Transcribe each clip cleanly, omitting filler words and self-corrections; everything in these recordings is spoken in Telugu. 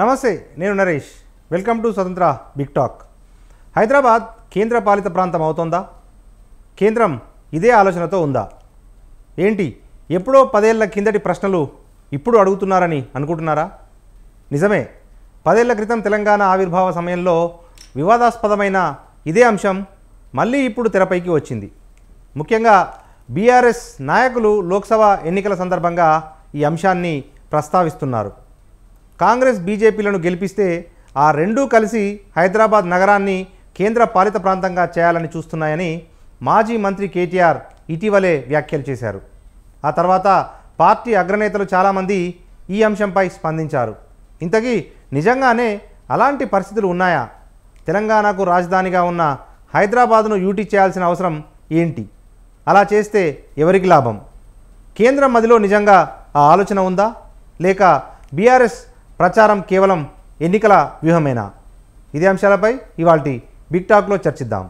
నమస్తే, నేను నరేష్. వెల్కమ్ టు స్వతంత్ర బిగ్ టాక్. హైదరాబాద్ కేంద్ర పాలిత ప్రాంతం అవుతోందా? కేంద్రం ఇదే ఆలోచనతో ఉందా? ఏంటి ఎప్పుడో 10 ఏళ్ల కిందటి ప్రశ్నలు ఇప్పుడు అడుగుతున్నారని అనుకుంటున్నారా? నిజమే. 10 ఏళ్ల క్రితం తెలంగాణ ఆవిర్భావ సమయంలో వివాదాస్పదమైన ఇదే అంశం మళ్ళీ ఇప్పుడు తెరపైకి వచ్చింది. ముఖ్యంగా బీఆర్ఎస్ నాయకులు లోక్సభ ఎన్నికల సందర్భంగా ఈ అంశాన్ని ప్రస్తావిస్తున్నారు. కాంగ్రెస్ బీజేపీలను గెలిపిస్తే ఆ రెండూ కలిసి హైదరాబాద్ నగరాన్ని కేంద్ర పాలిత ప్రాంతంగా చేయాలని చూస్తున్నాయని మాజీ మంత్రి కేటీఆర్ ఇటీవలే వ్యాఖ్యలు చేశారు. ఆ తర్వాత పార్టీ అగ్రనేతలు చాలామంది ఈ అంశంపై స్పందించారు. ఇంతకీ నిజంగానే అలాంటి పరిస్థితులు ఉన్నాయా? తెలంగాణకు రాజధానిగా ఉన్న హైదరాబాద్ను యూటీ చేయాల్సిన అవసరం ఏంటి? అలా చేస్తే ఎవరికి లాభం? కేంద్రం మధ్యలో నిజంగా ఆ ఆలోచన ఉందా, లేక బీఆర్ఎస్ ప్రచారం కేవలం ఎన్నికల వ్యూహమేనా? ఇదే అంశాలపై ఇవాల్టి బిగ్ టాక్లో చర్చిద్దాం.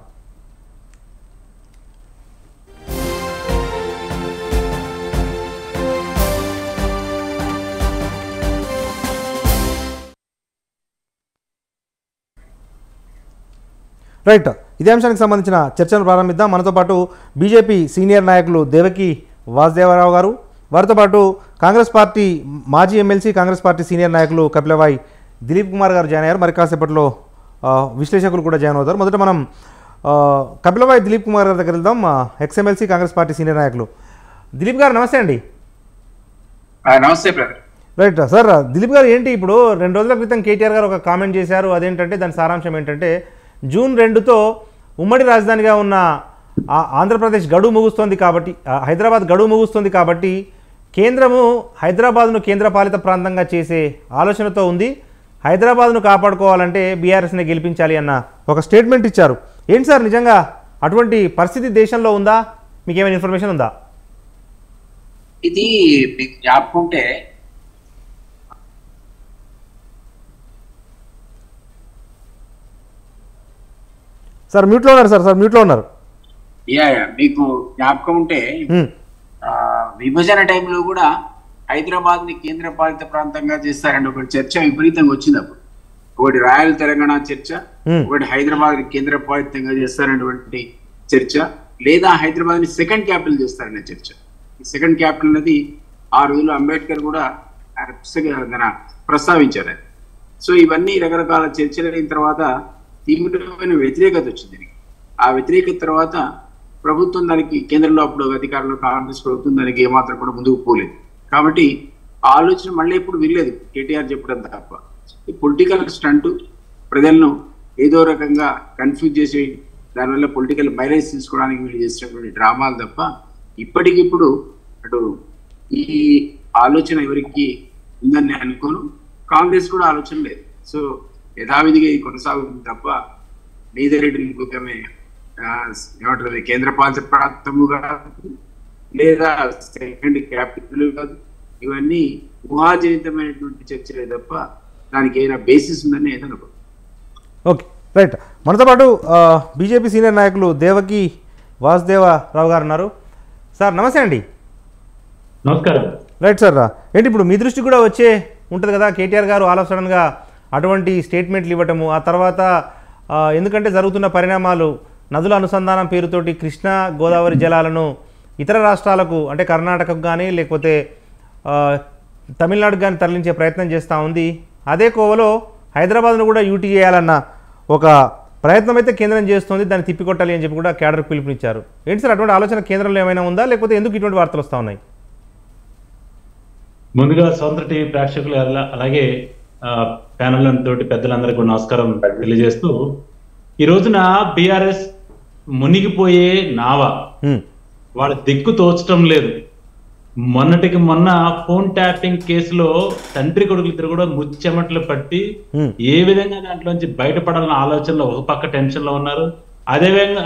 రైట్, ఇదే అంశానికి సంబంధించిన చర్చను ప్రారంభిద్దాం. మనతో పాటు బీజేపీ సీనియర్ నాయకులు దేవకి వాసుదేవరావు గారు, వారితో పాటు కాంగ్రెస్ పార్టీ మాజీ ఎమ్మెల్సీ కాంగ్రెస్ పార్టీ సీనియర్ నాయకులు కపిలవాయి దిలీప్ కుమార్ గారు జాయిన్ అయ్యారు. మరి కాసేపట్లో విశ్లేషకులు కూడా జాయిన్ అవుతారు. మొదట మనం కపిలవాయి దిలీప్ కుమార్ గారి దగ్గర వెళ్దాం. ఎక్స్ఎమ్మెల్సీ కాంగ్రెస్ పార్టీ సీనియర్ నాయకులు దిలీప్ గారు, నమస్తే అండి. నమస్తే బ్రదర్. రైట్ సార్, దిలీప్ గారు, ఏంటి ఇప్పుడు 2 రోజుల క్రితం కేటీఆర్ గారు ఒక కామెంట్ చేశారు. అదేంటంటే దాని సారాంశం ఏంటంటే జూన్ 2తో ఉమ్మడి రాజధానిగా ఉన్న ఆంధ్రప్రదేశ్ గడువు ముగుస్తుంది కాబట్టి, హైదరాబాద్ గడువు ముగుస్తుంది కాబట్టి కేంద్రము హైదరాబాద్ను కేంద్ర పాలిత ప్రాంతంగా చేసే ఆలోచనతో ఉంది. హైదరాబాద్ను కాపాడుకోవాలంటే బీఆర్ఎస్ని గెలిపించాలి అన్న ఒక స్టేట్మెంట్ ఇచ్చారు. ఏంటి సార్, నిజంగా అటువంటి పరిస్థితి దేశంలో ఉందా? మీకేమైనా ఇన్ఫర్మేషన్ ఉందా? ఇది మీకు జ్ఞాపకం ఉంటే సార్ మ్యూట్లో ఉన్నారు. సార్ మ్యూట్లో ఉన్నారు. మీకు జ్ఞాపకం ఉంటే విభజన టైంలో కూడా హైదరాబాద్ ని కేంద్ర పాలిత ప్రాంతంగా చేస్తారండి ఒక చర్చ విపరీతంగా వచ్చింది. అప్పుడు ఒకటి రాయల్ తెలంగాణ చర్చ, ఒకటి హైదరాబాద్ కేంద్ర పాలితంగా చేస్తారనేటువంటి చర్చ, లేదా హైదరాబాద్ ని సెకండ్ క్యాపిటల్ చేస్తారనే చర్చ. ఈ సెకండ్ క్యాపిటల్ అనేది ఆ రోజుల్లో అంబేద్కర్ కూడా ప్రస్తావించారు. సో ఇవన్నీ రకరకాల చర్చలు అయిన తర్వాత తీవ్రమైన వ్యతిరేకత వచ్చింది. ఆ వ్యతిరేకత తర్వాత ప్రభుత్వం దానికి, కేంద్రంలో అప్పుడు అధికారంలో కాంగ్రెస్ ప్రభుత్వం దానికి ఏమాత్రం కూడా ముందుకు పోలేదు. కాబట్టి ఆ ఆలోచన మళ్ళీ ఎప్పుడు వినలేదు కేటీఆర్ చెప్పడం తప్ప. ఈ పొలిటికల్ స్టంట్, ప్రజలను ఏదో రకంగా కన్ఫ్యూజ్ చేసి దానివల్ల పొలిటికల్ మైలేజ్ తీసుకోవడానికి వీళ్ళు చేసినటువంటి డ్రామాలు తప్ప ఇప్పటికిప్పుడు అటు ఈ ఆలోచన ఎవరికి ఉందని అనుకోను. కాంగ్రెస్ కూడా ఆలోచన లేదు. సో యథావిధిగా ఇది కొనసాగుతుంది తప్ప నీదరెడ్డి ఇంకొకమే ఏమంటారు కేంద్ర పాలిత ప్రాంతము కాదు, లేదా సెకండ్ క్యాపిటల్ కాదు. ఇవన్నీ ఊహాజనితమైనటువంటి చర్చలే తప్ప దానికి ఏదైనా బేసిస్ ఉందని ఏదైనా. Okay, right. మనతో పాటు బీజేపీ సీనియర్ నాయకులు దేవకి వాసుదేవరావు గారు ఉన్నారు. సార్ నమస్తే అండి. నమస్కారం. రైట్ సార్, ఏంటి ఇప్పుడు మీ దృష్టి కూడా వచ్చే ఉంటుంది కదా, కేటీఆర్ గారు ఆలోచనగా అటువంటి స్టేట్మెంట్లు ఇవ్వటము, ఆ తర్వాత ఎందుకంటే జరుగుతున్న పరిణామాలు, నదుల అనుసంధానం పేరుతోటి కృష్ణా గోదావరి జలాలను ఇతర రాష్ట్రాలకు అంటే కర్ణాటకకు కానీ లేకపోతే తమిళనాడుకు కానీ తరలించే ప్రయత్నం చేస్తూ ఉంది. అదే కోవలో హైదరాబాద్ను కూడా యూటీ చేయాలన్న ఒక ప్రయత్నం అయితే కేంద్రం చేస్తుంది. దాన్ని తిప్పికొట్టాలి అని చెప్పి కూడా క్యాడర్కు పిలుపునిచ్చారు. ఏంటి సార్, అటువంటి ఆలోచన కేంద్రంలో ఏమైనా ఉందా, లేకపోతే ఎందుకు ఇటువంటి వార్తలు వస్తూ ఉన్నాయి? ముందుగా స్వతంత్ర టీవీ ప్రేక్షకులు అలాగే ప్యానల్ తోటి పెద్దలందరికీ నమస్కారం తెలియజేస్తూ, ఈ రోజున బీఆర్ఎస్ మునిగిపోయే నావ, వాళ్ళ దిక్కు తోచటం లేదు. మొన్నటికి మొన్న ఫోన్ ట్యాపింగ్ కేసులో తండ్రి కొడుకులు ఇద్దరు కూడా ముచ్చెమట్లు పట్టి ఏ విధంగా దాంట్లోంచి బయటపడాలన్న ఆలోచనలో ఒక పక్క టెన్షన్ లో ఉన్నారు.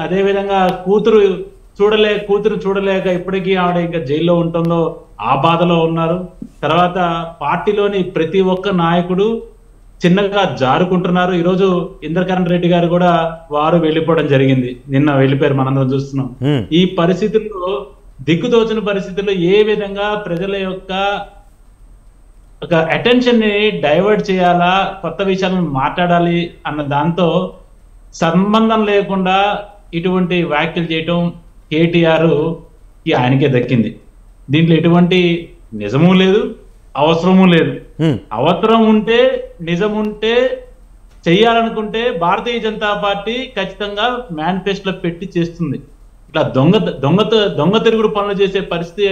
అదే విధంగా కూతురు చూడలేక ఇప్పటికీ ఆవిడ ఇంకా జైల్లో ఉంటుందో ఆ బాధలో ఉన్నారు. తర్వాత పార్టీలోని ప్రతి ఒక్క నాయకుడు చిన్నగా జారుకుంటున్నారు. ఈరోజు ఇంద్రకరణ్ రెడ్డి గారు కూడా వారు వెళ్ళిపోవడం జరిగింది, నిన్న వెళ్ళిపోయారు, మనందరం చూస్తున్నాం. ఈ పరిస్థితుల్లో దిక్కుతోచిన పరిస్థితుల్లో ఏ విధంగా ప్రజల యొక్క ఒక అటెన్షన్ ని డైవర్ట్ చేయాలా, కొత్త విషయాలను మాట్లాడాలి అన్న దాంతో సంబంధం లేకుండా ఇటువంటి వ్యాఖ్యలు చేయటం కేటీఆర్ కి ఆయనకే దక్కింది. దీంట్లో ఎటువంటి నిజము లేదు, అవసరము లేదు. అవసరం ఉంటే, నిజం ఉంటే, చెయ్యాలనుకుంటే భారతీయ జనతా పార్టీ ఖచ్చితంగా మేనిఫెస్టోలో పెట్టి చేస్తుంది. ఇట్లా దొంగ తిరుగుడు పనులు చేసే పరిస్థితి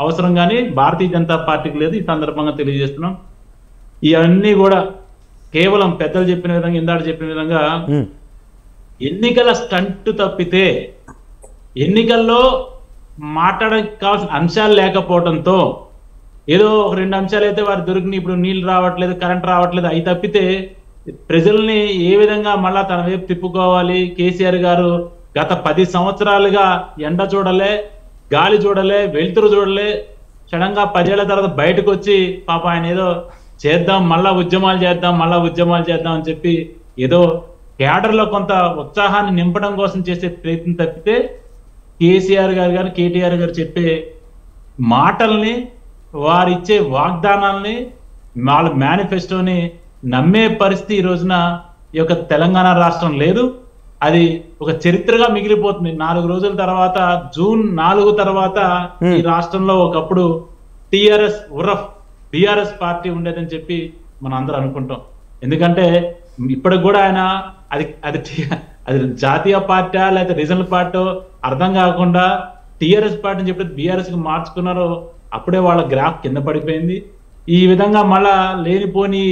అవసరం కానీ భారతీయ జనతా పార్టీకి లేదు. ఈ సందర్భంగా తెలియజేస్తున్నాం. ఇవన్నీ కూడా కేవలం పెద్దలు చెప్పిన విధంగా, ఇందాక చెప్పిన విధంగా ఎన్నికల స్టంట్ తప్పితే, ఎన్నికల్లో మాట్లాడడానికి కావాల్సిన అంశాలు లేకపోవడంతో ఏదో ఒక 2 అంశాలు అయితే వారు దొరికినాయి. ఇప్పుడు నీళ్లు రావట్లేదు, కరెంట్ రావట్లేదు, అవి తప్పితే ప్రజల్ని ఏ విధంగా మళ్ళా తన వైపు తిప్పుకోవాలి. కేసీఆర్ గారు గత 10 సంవత్సరాలుగా ఎండ చూడలే, గాలి చూడలే, వెలుతురు చూడలే. సడన్ గా 10 ఏళ్ల తర్వాత బయటకు వచ్చి పాప ఆయన ఏదో చేద్దాం, మళ్ళా ఉద్యమాలు చేద్దాం అని చెప్పి ఏదో క్యాడర్ లో కొంత ఉత్సాహాన్ని నింపడం కోసం చేసే ప్రయత్నం తప్పితే కేసీఆర్ గారు కానీ కేటీఆర్ గారు చెప్పే మాటల్ని, వారిచ్చే వాగ్దానాల్ని, వాళ్ళ మేనిఫెస్టోని నమ్మే పరిస్థితి ఈ రోజున ఈ యొక్క తెలంగాణ రాష్ట్రం లేదు. అది ఒక చరిత్రగా మిగిలిపోతుంది. 4 రోజుల తర్వాత, జూన్ 4 తర్వాత ఈ రాష్ట్రంలో ఒకప్పుడు టిఆర్ఎస్ బిఆర్ఎస్ పార్టీ ఉండేదని చెప్పి మనం అందరూ అనుకుంటాం. ఎందుకంటే ఇప్పటికి కూడా ఆయన అది జాతీయ పార్టీ లేకపోతే రీజనల్ పార్టీ అర్థం కాకుండా టిఆర్ఎస్ పార్టీని చెప్పి బిఆర్ఎస్ కి మార్చుకున్నారో అప్పుడే వాళ్ళ గ్రాఫ్ కింద పడిపోయింది. ఈ విధంగా మళ్ళా లేనిపోని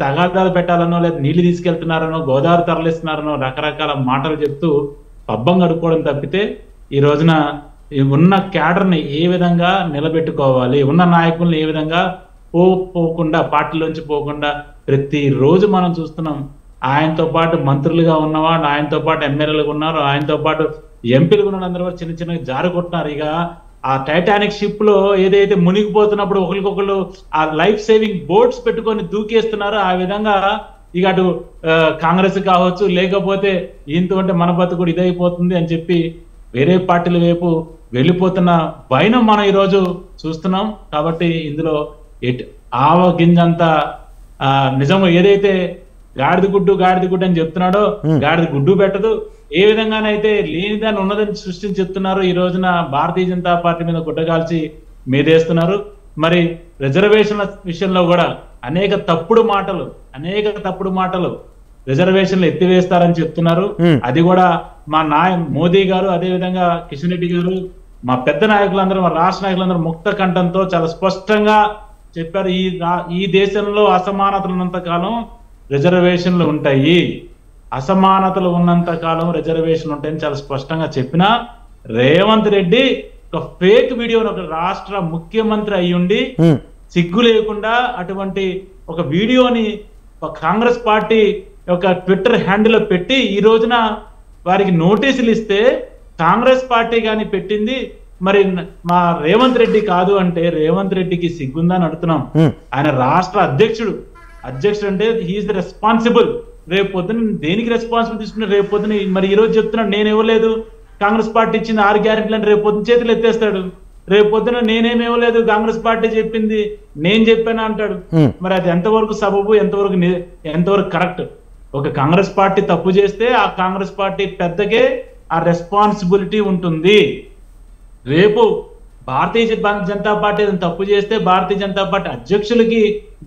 తగాదాలు పెట్టాలనో, లేదా నీళ్లు తీసుకెళ్తున్నారనో, గోదావరి తరలిస్తున్నారనో రకరకాల మాటలు చెప్తూ పబ్బం గడుపుకోవడం తప్పితే ఈ రోజున ఉన్న క్యాడర్ని ఏ విధంగా నిలబెట్టుకోవాలి, ఉన్న నాయకుల్ని ఏ విధంగా పోకుండా, పార్టీలోంచి పోకుండా ప్రతిరోజు మనం చూస్తున్నాం. ఆయనతో పాటు మంత్రులుగా ఉన్నవాడు, ఆయనతో పాటు ఎమ్మెల్యేలుగా ఉన్నారు, ఆయనతో పాటు ఎంపీలుగా ఉన్న అందరూ చిన్న చిన్నగా జారుకుంటున్నారు. ఇక ఆ టైటానిక్ షిప్ లో ఏదైతే మునిగిపోతున్నప్పుడు ఒకరికొకరు ఆ లైఫ్ సేవింగ్ బోట్స్ పెట్టుకొని దూకేస్తున్నారో ఆ విధంగా ఇక అటు కాంగ్రెస్ కావచ్చు, లేకపోతే ఈయనతో అంటే మన బతుకు ఇదైపోతుంది అని చెప్పి వేరే పార్టీల వైపు వెళ్ళిపోతున్న వైనం మనం ఈరోజు చూస్తున్నాం. కాబట్టి ఇందులో ఆవ గింజంత నిజము ఏదైతే గాడిద గుడ్డు అని చెప్తున్నాడో గాడిద గుడ్డు పెట్టదు. ఏ విధంగానైతే లేనిదాన్ని ఉన్నదని సృష్టించి చెప్తున్నారో ఈ రోజున భారతీయ జనతా పార్టీ మీద గుడ్డగాల్చి మీదేస్తున్నారు. మరి రిజర్వేషన్ల విషయంలో కూడా అనేక తప్పుడు మాటలు రిజర్వేషన్లు ఎత్తివేస్తారని చెప్తున్నారు. అది కూడా మా మోదీ గారు, అదే విధంగా కిషన్ రెడ్డి గారు, మా పెద్ద నాయకులందరూ, మా రాష్ట్ర నాయకులందరూ ముక్త కంఠంతో చాలా స్పష్టంగా చెప్పారు. ఈ దేశంలో అసమానతలు ఉన్నంత కాలం రిజర్వేషన్లు ఉంటాయి, అసమానతలు ఉన్నంత కాలం రిజర్వేషన్లు ఉంటాయని చాలా స్పష్టంగా చెప్పినా రేవంత్ రెడ్డి ఒక ఫేక్ వీడియోని, ఒక రాష్ట్ర ముఖ్యమంత్రి అయ్యుండి సిగ్గు లేకుండా అటువంటి ఒక వీడియోని కాంగ్రెస్ పార్టీ ఒక ట్విట్టర్ హ్యాండిల్ లో పెట్టి ఈ రోజున వారికి నోటీసులు ఇస్తే కాంగ్రెస్ పార్టీ కానీ పెట్టింది, మరి మా రేవంత్ రెడ్డి కాదు అంటే రేవంత్ రెడ్డికి సిగ్గుందని అడుగుతున్నాం. ఆయన రాష్ట్ర అధ్యక్షుడు అంటే హీఈస్ ద రెస్పాన్సిబుల్. రేపు పొద్దున దేనికి రెస్పాన్సిబుల్ తీసుకున్నా రేపు పొద్దున మరి ఈ రోజు చెప్తున్నాడు నేను ఇవ్వలేదు, కాంగ్రెస్ పార్టీ ఇచ్చింది 6 గ్యారెంటీలు అని రేపు పొద్దున చేతులు ఎత్తేస్తాడు. రేపు పొద్దున నేనేమి ఇవ్వలేదు, కాంగ్రెస్ పార్టీ చెప్పింది నేను చెప్పాను అంటాడు. మరి అది ఎంతవరకు సబబు, ఎంతవరకు కరెక్ట్? ఒక కాంగ్రెస్ పార్టీ తప్పు చేస్తే ఆ కాంగ్రెస్ పార్టీ పెద్దకే ఆ రెస్పాన్సిబిలిటీ ఉంటుంది. రేపు భారతీయ జనతా పార్టీ తప్పు చేస్తే భారతీయ జనతా పార్టీ అధ్యక్షులకి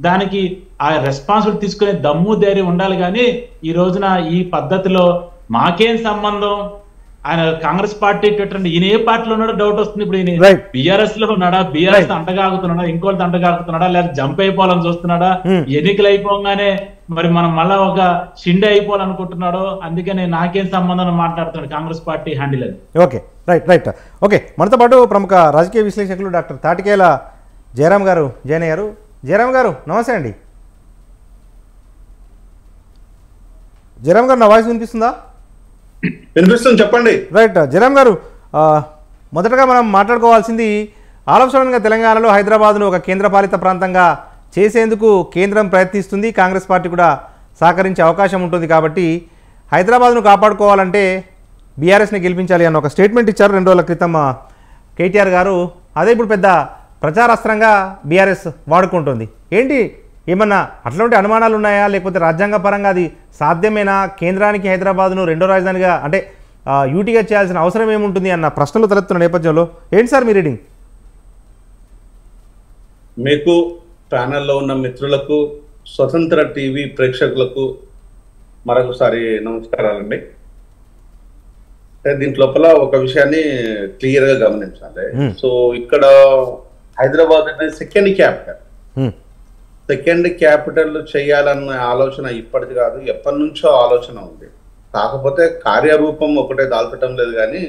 దానికి ఆ రెస్పాన్సిబిలిటీ తీసుకునే దమ్ము ధైర్యం ఉండాలి. కానీ ఈ రోజున ఈ పద్ధతిలో మాకేం సంబంధం, ఆయన కాంగ్రెస్ పార్టీ ట్విట్టర్ ఈయన ఏ పార్టీలో ఉన్నాడో డౌట్ వస్తుంది. ఇప్పుడు ఈయన బిఆర్ఎస్ లో ఉన్నాడా, బిఆర్ఎస్ అంటగాగుతున్నాడా, ఇంకోటి అంటగాగుతున్నాడా, లేదా జంప్ అయిపోవాలని చూస్తున్నాడా, ఎన్నికలు అయిపోగానే మరి మనం మళ్ళా ఒక షిండే అయిపోవాలనుకుంటున్నాడో, అందుకని నాకేం సంబంధం మాట్లాడుతున్నాడు కాంగ్రెస్ పార్టీ హ్యాండిల్ అది. Okay, right. ఓకే, మనతో పాటు ప్రముఖ రాజకీయ విశ్లేషకులు డాక్టర్ తాటికేల జయరామ్ గారు జాయిన్ అయ్యారు. జయరామ్ గారు నమస్తే అండి. జయరామ్ గారు నా వాయిస్ వినిపిస్తుందా? వినిపిస్తుంది, చెప్పండి. రైట్ జయరామ్ గారు, మొదటగా మనం మాట్లాడుకోవాల్సింది ఆలోచనగా తెలంగాణలో హైదరాబాద్ను ఒక కేంద్రపాలిత ప్రాంతంగా చేసేందుకు కేంద్రం ప్రయత్నిస్తుంది, కాంగ్రెస్ పార్టీ కూడా సహకరించే అవకాశం ఉంటుంది. కాబట్టి హైదరాబాద్ను కాపాడుకోవాలంటే బీఆర్ఎస్ని గెలిపించాలి అన్న ఒక స్టేట్మెంట్ ఇచ్చారు 2 రోజుల క్రితం కేటీఆర్ గారు. అదే ఇప్పుడు పెద్ద ప్రచారాస్త్రంగా బీఆర్ఎస్ వాడుకుంటుంది. ఏంటి, ఏమన్నా అట్లాంటి అనుమానాలు ఉన్నాయా, లేకపోతే రాజ్యాంగ పరంగా అది సాధ్యమేనా? కేంద్రానికి హైదరాబాద్ను రెండో రాజధానిగా అంటే యూటీగా చేయాల్సిన అవసరం ఏముంటుంది అన్న ప్రశ్నలు తలెత్తున్న నేపథ్యంలో ఏంటి సార్ మీ రీడింగ్? మీకు ప్యానెల్లో ఉన్న మిత్రులకు, స్వతంత్ర టీవీ ప్రేక్షకులకు మరొకసారి నమస్కారాలండి. దీంట్ లోపల ఒక విషయాన్ని క్లియర్ గా గమనించాలి. సో ఇక్కడ హైదరాబాద్ అనేది సెకండ్ క్యాపిటల్ చేయాలన్న ఆలోచన ఇప్పటిది కాదు, ఎప్పటి నుంచో ఆలోచన ఉంది. కాకపోతే కార్యరూపం ఒకటే దాల్చటం లేదు. కానీ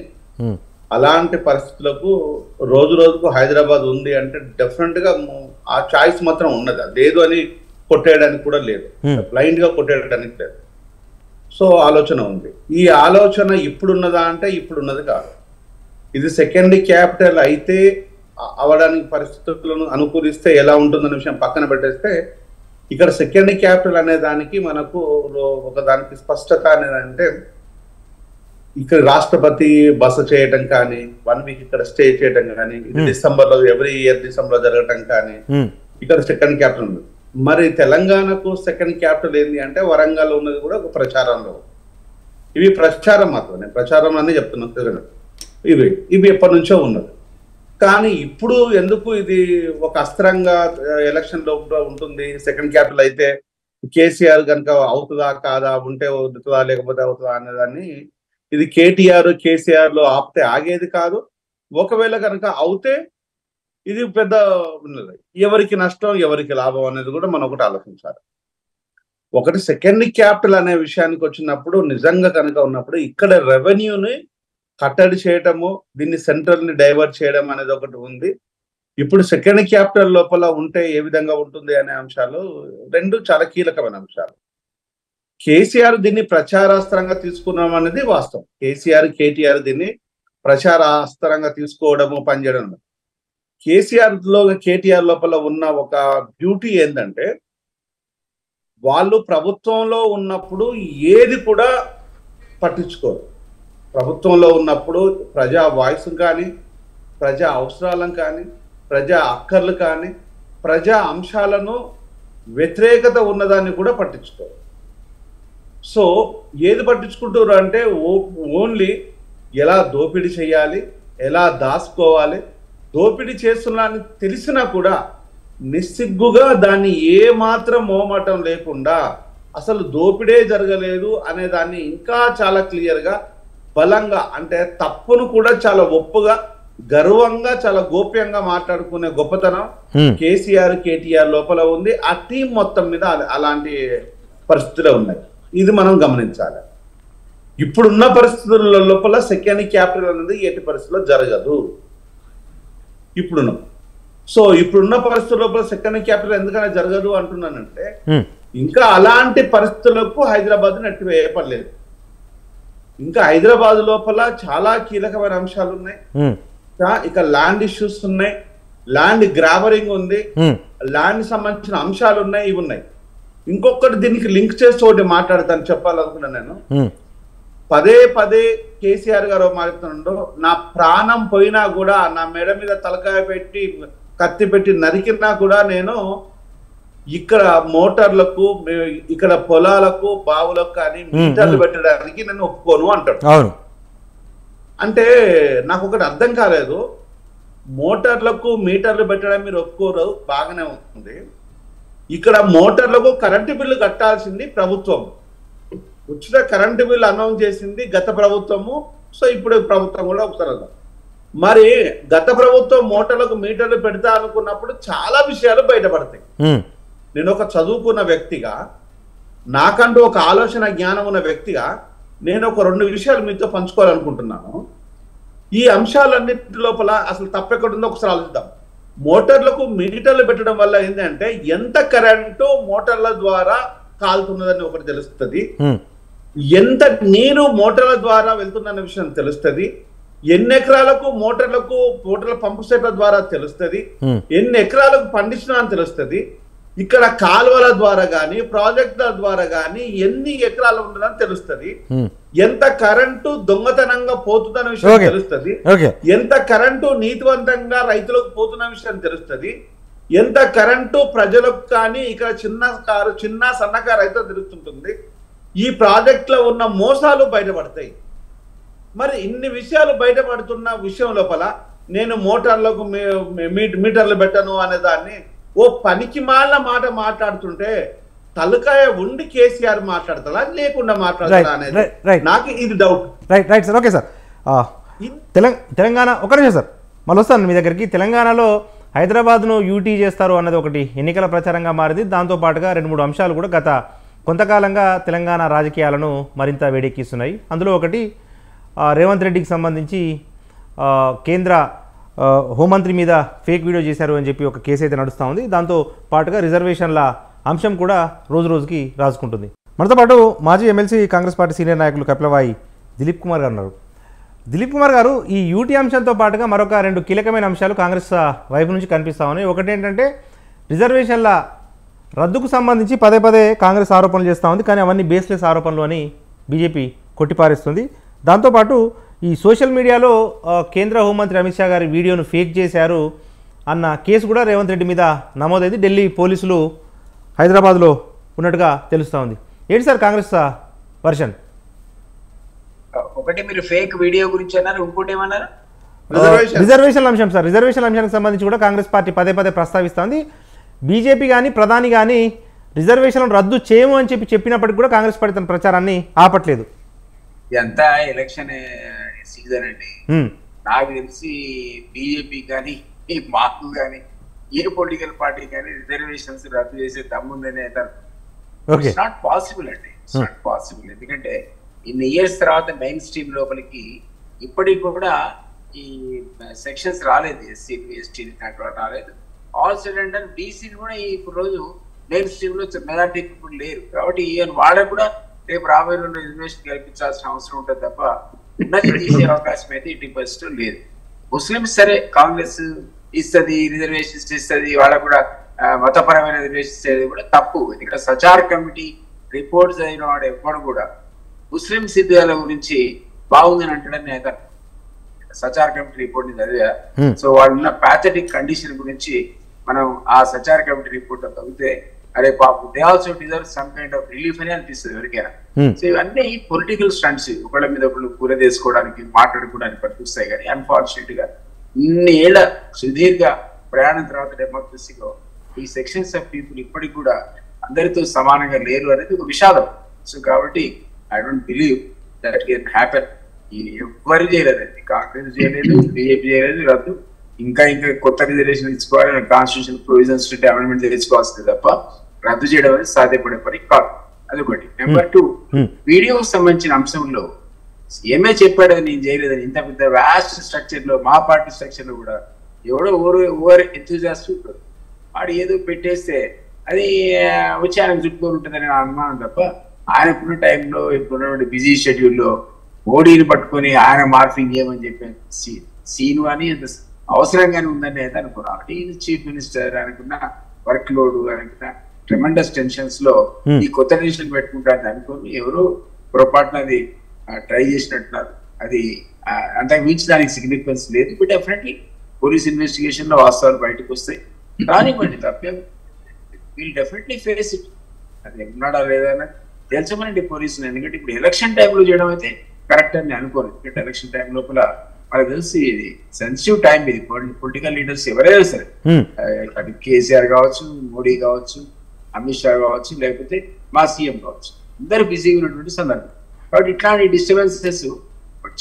అలాంటి పరిస్థితులకు రోజు రోజుకు హైదరాబాద్ ఉంది అంటే డెఫినెట్ గా ఆ చాయిస్ మాత్రం ఉన్నది. లేదు అని కొట్టేయడానికి కూడా లేదు, బ్లైండ్ గా కొట్టేయడానికి లేదు. సో ఆలోచన ఉంది. ఈ ఆలోచన ఇప్పుడున్నదా అంటే ఇప్పుడున్నది కాదు. ఇది సెకండ్ క్యాపిటల్ అయితే అవడానికి పరిస్థితులను అనుకూలిస్తే ఎలా ఉంటుందనే విషయం పక్కన పెట్టేస్తే, ఇక్కడ సెకండ్ క్యాపిటల్ అనే దానికి మనకు ఒక దానికి స్పష్టత అనేది అంటే, ఇక్కడ రాష్ట్రపతి బస చేయటం కానీ, 1 వీక్ ఇక్కడ స్టే చేయటం కానీ, ఇది డిసెంబర్లో ఎవ్రీ ఇయర్ డిసెంబర్లో జరగటం కానీ ఇక్కడ సెకండ్ క్యాపిటల్ ఉంది. మరి తెలంగాణకు సెకండ్ క్యాపిటల్ ఏంటి అంటే వరంగల్ ఉన్నది కూడా ఒక ప్రచారంలో. ఇవి ప్రచారం మాత్రం, నేను ప్రచారం అని చెప్తున్నాను. ఇవి ఎప్పటి నుంచో ఉన్నది. కానీ ఇప్పుడు ఎందుకు ఇది ఒక అస్త్రంగా ఎలక్షన్ లో ఉంటుంది? సెకండ్ క్యాపిటల్ అయితే కేసీఆర్ కనుక అవుతుందా కాదా, ఉంటే అవుతుందా లేకపోతే అవుతుందా అనేదాన్ని, ఇది కేటీఆర్ కేసీఆర్ లో ఆపితే ఆగేది కాదు. ఒకవేళ కనుక అవుతే ఇది పెద్ద ఎవరికి నష్టం ఎవరికి లాభం అనేది కూడా మనం ఒకటి ఆలోచించాలి. ఒకటి సెకండ్ క్యాపిటల్ అనే విషయానికి వచ్చినప్పుడు నిజంగా కనుక ఉన్నప్పుడు ఇక్కడ రెవెన్యూని కట్టడి చేయటము, దీన్ని సెంట్రల్ ని డైవర్ట్ చేయడం అనేది ఒకటి ఉంది. ఇప్పుడు సెకండ్ క్యాపిటల్ లోపల ఉంటే ఏ విధంగా ఉంటుంది అనే అంశాలు రెండు చాలా కీలకమైన అంశాలు. కేసీఆర్ దీన్ని ప్రచారాస్త్రంగా తీసుకున్నాం అనేది వాస్తవం. కేటీఆర్ దీన్ని ప్రచారాస్త్రంగా తీసుకోవడము, పనిచేయడం. కేటీఆర్ లోపల ఉన్న ఒక బ్యూటీ ఏంటంటే, వాళ్ళు ప్రభుత్వంలో ఉన్నప్పుడు ఏది కూడా పట్టించుకోరు. ప్రభుత్వంలో ఉన్నప్పుడు ప్రజా వాయిస్ కానీ, ప్రజా అవసరాలను కానీ, ప్రజా అక్కర్లు కానీ, ప్రజా అంశాలను వ్యతిరేకత ఉన్నదాన్ని కూడా పట్టించుకోరు. సో ఏది పట్టించుకుంటారు అంటే ఓన్లీ ఎలా దోపిడీ చేయాలి, ఎలా దాచుకోవాలి, దోపిడీ చేస్తున్నారని తెలిసినా కూడా నిస్సిగ్గుగా దాన్ని ఏ మాత్రం మోమటం లేకుండా అసలు దోపిడే జరగలేదు అనే దాన్ని ఇంకా చాలా క్లియర్గా, బలంగా, అంటే తప్పును కూడా చాలా ఒప్పుగా, గర్వంగా, చాలా గోప్యంగా మాట్లాడుకునే గొప్పతనం కేటీఆర్ లోపల ఉంది. ఆ టీం మొత్తం మీద అలాంటి పరిస్థితులే ఉన్నాయి. ఇది మనం గమనించాలి. ఇప్పుడున్న పరిస్థితుల లోపల సెకండ్ క్యాపిటల్ అనేది ఎట్టి పరిస్థితుల్లో జరగదు. ఇప్పుడున్న పరిస్థితుల లోపల సెకండ్ క్యాపిటల్ ఎందుకనే జరగదు అంటున్నానంటే, ఇంకా అలాంటి పరిస్థితులకు హైదరాబాద్ నెట్టివేయపడలేదు. ఇంకా హైదరాబాద్ లోపల చాలా కీలకమైన అంశాలు ఉన్నాయి. ఇక ల్యాండ్ ఇష్యూస్ ఉన్నాయి, ల్యాండ్ గ్రాబరింగ్ ఉంది, ల్యాండ్ సంబంధించిన అంశాలు ఉన్నాయి, ఇవి ఉన్నాయి. ఇంకొకటి దీనికి లింక్ చేసి ఒకటి మాట్లాడతాను చెప్పాలనుకున్నా. నేను పదే కేసీఆర్ గారు మాట్లాడుతుండో, నా ప్రాణం పోయినా కూడా, నా మెడ మీద తలకాయ పెట్టి కత్తి పెట్టి నరికినా కూడా నేను ఇక్కడ మోటార్లకు, ఇక్కడ పొలాలకు, బావులకు కానీ మీటర్లు పెట్టడానికి నేను ఒప్పుకోను అంటాడు. అంటే నాకు ఒకటి అర్థం కాలేదు. మోటార్లకు మీటర్లు పెట్టడం మీరు ఒప్పుకోరు, బాగానే ఉంది. ఇక్కడ మోటార్లకు కరెంటు బిల్లు కట్టాల్సింది ప్రభుత్వం. ఉచిత కరెంటు బిల్లు అనౌన్స్ చేసింది గత ప్రభుత్వము. సో ఇప్పుడు ప్రభుత్వం కూడా ఒకసారి, మరి గత ప్రభుత్వం మోటార్లకు మీటర్లు పెడతా అనుకున్నప్పుడు చాలా విషయాలు బయటపడతాయి. నేను ఒక చదువుకున్న వ్యక్తిగా, నాకంటూ ఒక ఆలోచన జ్ఞానం ఉన్న వ్యక్తిగా నేను ఒక 2 విషయాలు మీతో పంచుకోవాలనుకుంటున్నాను. ఈ అంశాలన్నిటి లోపల అసలు తప్పెక్కడుందో ఒకసారి ఆలోచిద్దాం. మోటార్లకు మీటర్లు పెట్టడం వల్ల ఏంటంటే ఎంత కరెంటు మోటార్ల ద్వారా కాలుతున్నదని ఒకటి తెలుస్తుంది, ఎంత నీరు మోటార్ల ద్వారా వెళ్తున్న విషయం తెలుస్తుంది, ఎన్ని ఎకరాలకు మోటార్ల పంపు సెట్ల ద్వారా తెలుస్తుంది, ఎన్ని ఎకరాలకు పండించినా అని తెలుస్తుంది, ఇక్కడ కాలువల ద్వారా కానీ ప్రాజెక్టుల ద్వారా కానీ ఎన్ని ఎకరాలు ఉంటుందని తెలుస్తుంది, ఎంత కరెంటు దొంగతనంగా పోతుందన్న విషయం తెలుస్తుంది, ఎంత కరెంటు నీతివంతంగా రైతులకు పోతున్న విషయం తెలుస్తుంది, ఎంత కరెంటు ప్రజలకు కానీ ఇక్కడ చిన్న సన్నకారు రైతులు తెలుస్తుంటుంది. ఈ ప్రాజెక్టులో ఉన్న మోసాలు బయటపడతాయి. మరి ఇన్ని విషయాలు బయటపడుతున్న విషయం లోపల నేను మోటార్లకు మీటర్లు పెట్టను అనే దాన్ని ఓ పనికి మాట మాట్లాడుతుంటే తలకాయ ఉండి కేసీఆర్ మాట్లాడతారా లేకుండా మాట్లాడతారా అనేది నాకు ఇది doubt. Right sir, okay sir. Telangana ఒక నిమిషం సార్, మళ్ళీ వస్తాను మీ దగ్గరికి. తెలంగాణలో హైదరాబాద్ను యూటీ చేస్తారు అన్నది ఒకటి ఎన్నికల ప్రచారంగా మారింది. దాంతోపాటుగా 2-3 అంశాలు కూడా గత కొంతకాలంగా తెలంగాణ రాజకీయాలను మరింత వేడెక్కిస్తున్నాయి. అందులో ఒకటి రేవంత్ రెడ్డికి సంబంధించి కేంద్ర హోంమంత్రి మీద ఫేక్ వీడియో చేశారు అని చెప్పి ఒక కేసు అయితే నడుస్తూ ఉంది. దాంతో పాటుగా రిజర్వేషన్ల అంశం కూడా రోజు రోజుకి రాజుకుంటుంది. మనతో పాటు మాజీ ఎమ్మెల్సీ కాంగ్రెస్ పార్టీ సీనియర్ నాయకులు కపిలవాయి దిలీప్ కుమార్ గారు ఉన్నారు. దిలీప్ కుమార్ గారు, ఈ యూటీ అంశంతో పాటుగా మరొక 2 కీలకమైన అంశాలు కాంగ్రెస్ వైపు నుంచి కనిపిస్తూ ఉన్నాయి. ఒకటి ఏంటంటే రిజర్వేషన్ల రద్దుకు సంబంధించి పదే కాంగ్రెస్ ఆరోపణలు చేస్తూ ఉంది, కానీ అవన్నీ బేస్లెస్ ఆరోపణలు అని బీజేపీ కొట్టిపారేస్తుంది. దాంతోపాటు ఈ సోషల్ మీడియాలో కేంద్ర హోంమంత్రి అమిత్ షా గారి వీడియోను ఫేక్ చేశారు అన్న కేసు కూడా రేవంత్ రెడ్డి మీద నమోదైంది. ఢిల్లీ పోలీసులు హైదరాబాద్లో ఉన్నట్టుగా తెలుస్తూ ఉంది. ఏంటి సార్ కాంగ్రెస్ వర్షన్? ఒకటి మీరు ఫేక్ వీడియో గురించి అన్నారు, ఇంకోటి ఏమన్నారు? రిజర్వేషన్ల అంశం సార్. రిజర్వేషన్ల అంశానికి సంబంధించి కూడా కాంగ్రెస్ పార్టీ పదే ప్రస్తావిస్తోంది. బీజేపీ కానీ ప్రధాని కానీ రిజర్వేషన్లను రద్దు చేయము అని చెప్పినప్పటికీ కూడా కాంగ్రెస్ పార్టీ తన ప్రచారాన్ని ఆపట్లేదు. ఇదంతా ఎలక్షన్ సీజన్ అండి. నాకు తెలిసి బీజేపీ కానీ మాకు కానీ ఏ పొలిటికల్ పార్టీ కానీ రిజర్వేషన్స్ రద్దు చేసే దమ్ముందనే ఇట్స్ నాట్ పాసిబుల్ అండి. It's not possible. ఎందుకంటే ఇన్ని ఇయర్స్ తర్వాత మెయిన్ స్ట్రీమ్ లోపలికి ఇప్పటికి కూడా ఈ సెక్షన్స్ రాలేదు. ఎస్సీలు ఎస్టీలు రాలేదు. ఆల్ సడన్ బీసీలు కూడా ఇప్పుడు రోజు మెయిన్ స్ట్రీమ్ లో మెజార్టీ ఇప్పుడు లేరు. కాబట్టి ఈవెన్ వాళ్ళకు కూడా రేపు రాబోయే రోజుల్లో రిజర్వేషన్ కల్పించాల్సిన అవసరం ఉంటుంది తప్ప ఉన్నది తీసే అవకాశం అయితే 80% లేదు. ముస్లిమ్స్ సరే కాంగ్రెస్ ఇస్తుంది, రిజర్వేషన్స్ ఇస్తుంది, వాళ్ళకు కూడా మతపరమైన రిజర్వేషన్స్ ఇచ్చేది కూడా తప్పు. ఇక్కడ సచార్ కమిటీ రిపోర్ట్స్ అయిన వాడు ఎప్పుడు కూడా ముస్లిం సిద్ధాల గురించి బాగుందని అంటాడని నేను సచార్ కమిటీ రిపోర్ట్ ని చదివా. సో వాళ్ళున్న ప్యాథటిక్ కండిషన్ గురించి మనం ఆ సచార్ కమిటీ రిపోర్ట్ చదివితే అరే పాపం they also deserve some kind of relief అని అనిపిస్తుంది ఎవరికైనా. సో ఇవన్నీ పొలిటికల్ స్టంట్స్, ఒకళ్ళ మీద ఒకళ్ళు కూర తీసుకోవడానికి మాట్లాడుకోవడానికి పనిపిస్తాయి. కానీ అన్ఫార్చునేట్ గా ఇన్ని ఏళ్ల సుదీర్ఘ ప్రయాణం తర్వాత డెమోక్రసీలో ఈ సెక్షన్స్ ఆఫ్ పీపుల్ ఇప్పటికి కూడా అందరితో సమానంగా లేరు అనేది ఒక విషాదం. సో కాబట్టి I don't believe that can happen. ఎవరు చేయలేదండి, కాంగ్రెస్ చేయలేదు, బీజేపీ చేయలేదు రద్దు. ఇంకా కొత్త రిజర్వేషన్ ఇచ్చుకోవాలి, కాన్స్టిట్యూషన్ ప్రొవిజన్స్ అమెండ్మెంట్ తెచ్చుకోవాల్సింది తప్ప రద్దు చేయడం అనేది సాధ్యపడే పని కాదు. అదొకటి. నెంబర్ 2, వీడియోకి సంబంధించిన అంశంలో ఏమే చెప్పాడని నేను చేయలేదని ఇంత పెద్ద వ్యాస్ట్ స్ట్రక్చర్ లో మా పార్టీ స్ట్రక్చర్ లో కూడా ఎవడో ఓవర్ ఎంతూజియాస్ట్ ఉంటారు. వాడు ఏదో పెట్టేస్తే అది వచ్చి ఆయన చుట్టుకొని ఉంటుందని అనుమానం తప్ప ఆయన ఇప్పుడున్న టైంలో ఇప్పుడున్నటువంటి బిజీ షెడ్యూల్లో మోడీని పట్టుకొని ఆయన మార్ఫింగ్ చేయమని చెప్పాను సీను అని అంత అవసరంగానే ఉందని అయితే అనుకున్నాను. ఇది చీఫ్ మినిస్టర్ అనుకున్న వర్క్ లోడ్ అనుకున్న ట్రెమెండస్ టెన్షన్స్ లో ఈ కొత్త టెన్షన్ పెట్టుకుంటారని అనుకుని ఎవరు పొరపాటున అది ట్రై చేసినట్టున్నారు. అది అంతకు మించి దానికి సిగ్నిఫికెన్స్ లేదు. బట్ డెఫినెట్లీ పోలీస్ ఇన్వెస్టిగేషన్ లో వాస్తవాలు బయటకు వస్తాయి. రానివ్వండి, తప్పేం. We'll definitely face it. అది ఉన్నాడా లేదా తెలుసుకోమనండి పోలీసులు. ఎందుకంటే ఇప్పుడు ఎలక్షన్ టైంలో చేయడం అయితే కరెక్ట్ అని అనుకోరు. ఎందుకంటే ఎలక్షన్ టైం లోపల మనకు తెలిసి ఇది సెన్సిటివ్ టైం. ఇది పొలిటికల్ లీడర్స్ ఎవరైనా సరే, అటు కేసీఆర్ కావచ్చు, మోడీ కావచ్చు, అమిత్ షా కావచ్చు, లేకపోతే మా సీఎం కావచ్చు, అందరూ బిజీగా ఉన్నటువంటి సందర్భం. కాబట్టి ఇట్లాంటి డిస్టర్బెన్సెస్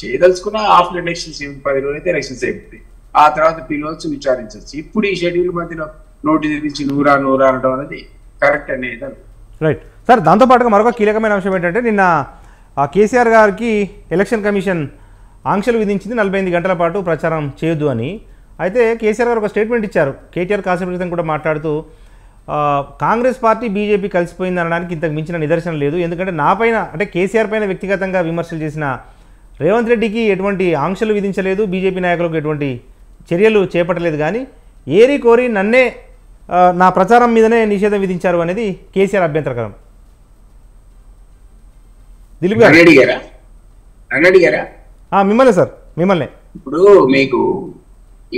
చేయదలుచుకున్న ఆఫ్టర్ ఎలక్షన్స్ 10 రోజులు అయితే ఎలక్షన్స్ అయిపోతాయి. ఆ తర్వాత పిలవచ్చు, విచారించవచ్చు. ఇప్పుడు ఈ షెడ్యూల్ మధ్యలో నోటీస్ ఇచ్చి నూరా అనడం అనేది కరెక్ట్ అనేది. Right sir. దాంతోపాటుగా మరొక కీలకమైన అంశం ఏంటంటే నిన్న కేసీఆర్ గారికి ఎలక్షన్ కమిషన్ ఆంక్షలు విధించింది 48 గంటల పాటు ప్రచారం చేయొద్దు అని. అయితే కేసీఆర్ గారు ఒక స్టేట్మెంట్ ఇచ్చారు. కేటీఆర్ కాసేపు క్రితం కూడా మాట్లాడుతూ కాంగ్రెస్ పార్టీ బీజేపీ కలిసిపోయింది అనడానికి ఇంతకు మించిన నిదర్శనం లేదు. ఎందుకంటే నాపైన అంటే కేసీఆర్ పైన వ్యక్తిగతంగా విమర్శలు చేసిన రేవంత్ రెడ్డికి ఎటువంటి ఆంక్షలు విధించలేదు, బీజేపీ నాయకులకు ఎటువంటి చర్యలు చేపట్టలేదు. కానీ ఏరి కోరి నన్నే నా ప్రచారం మీదనే నిషేధం విధించారు అనేది కేసీఆర్ అభ్యంతరకరం. దిలీప్ గారు అడిగారా మిమ్మల్ని సార్, మిమ్మల్ని. ఇప్పుడు మీకు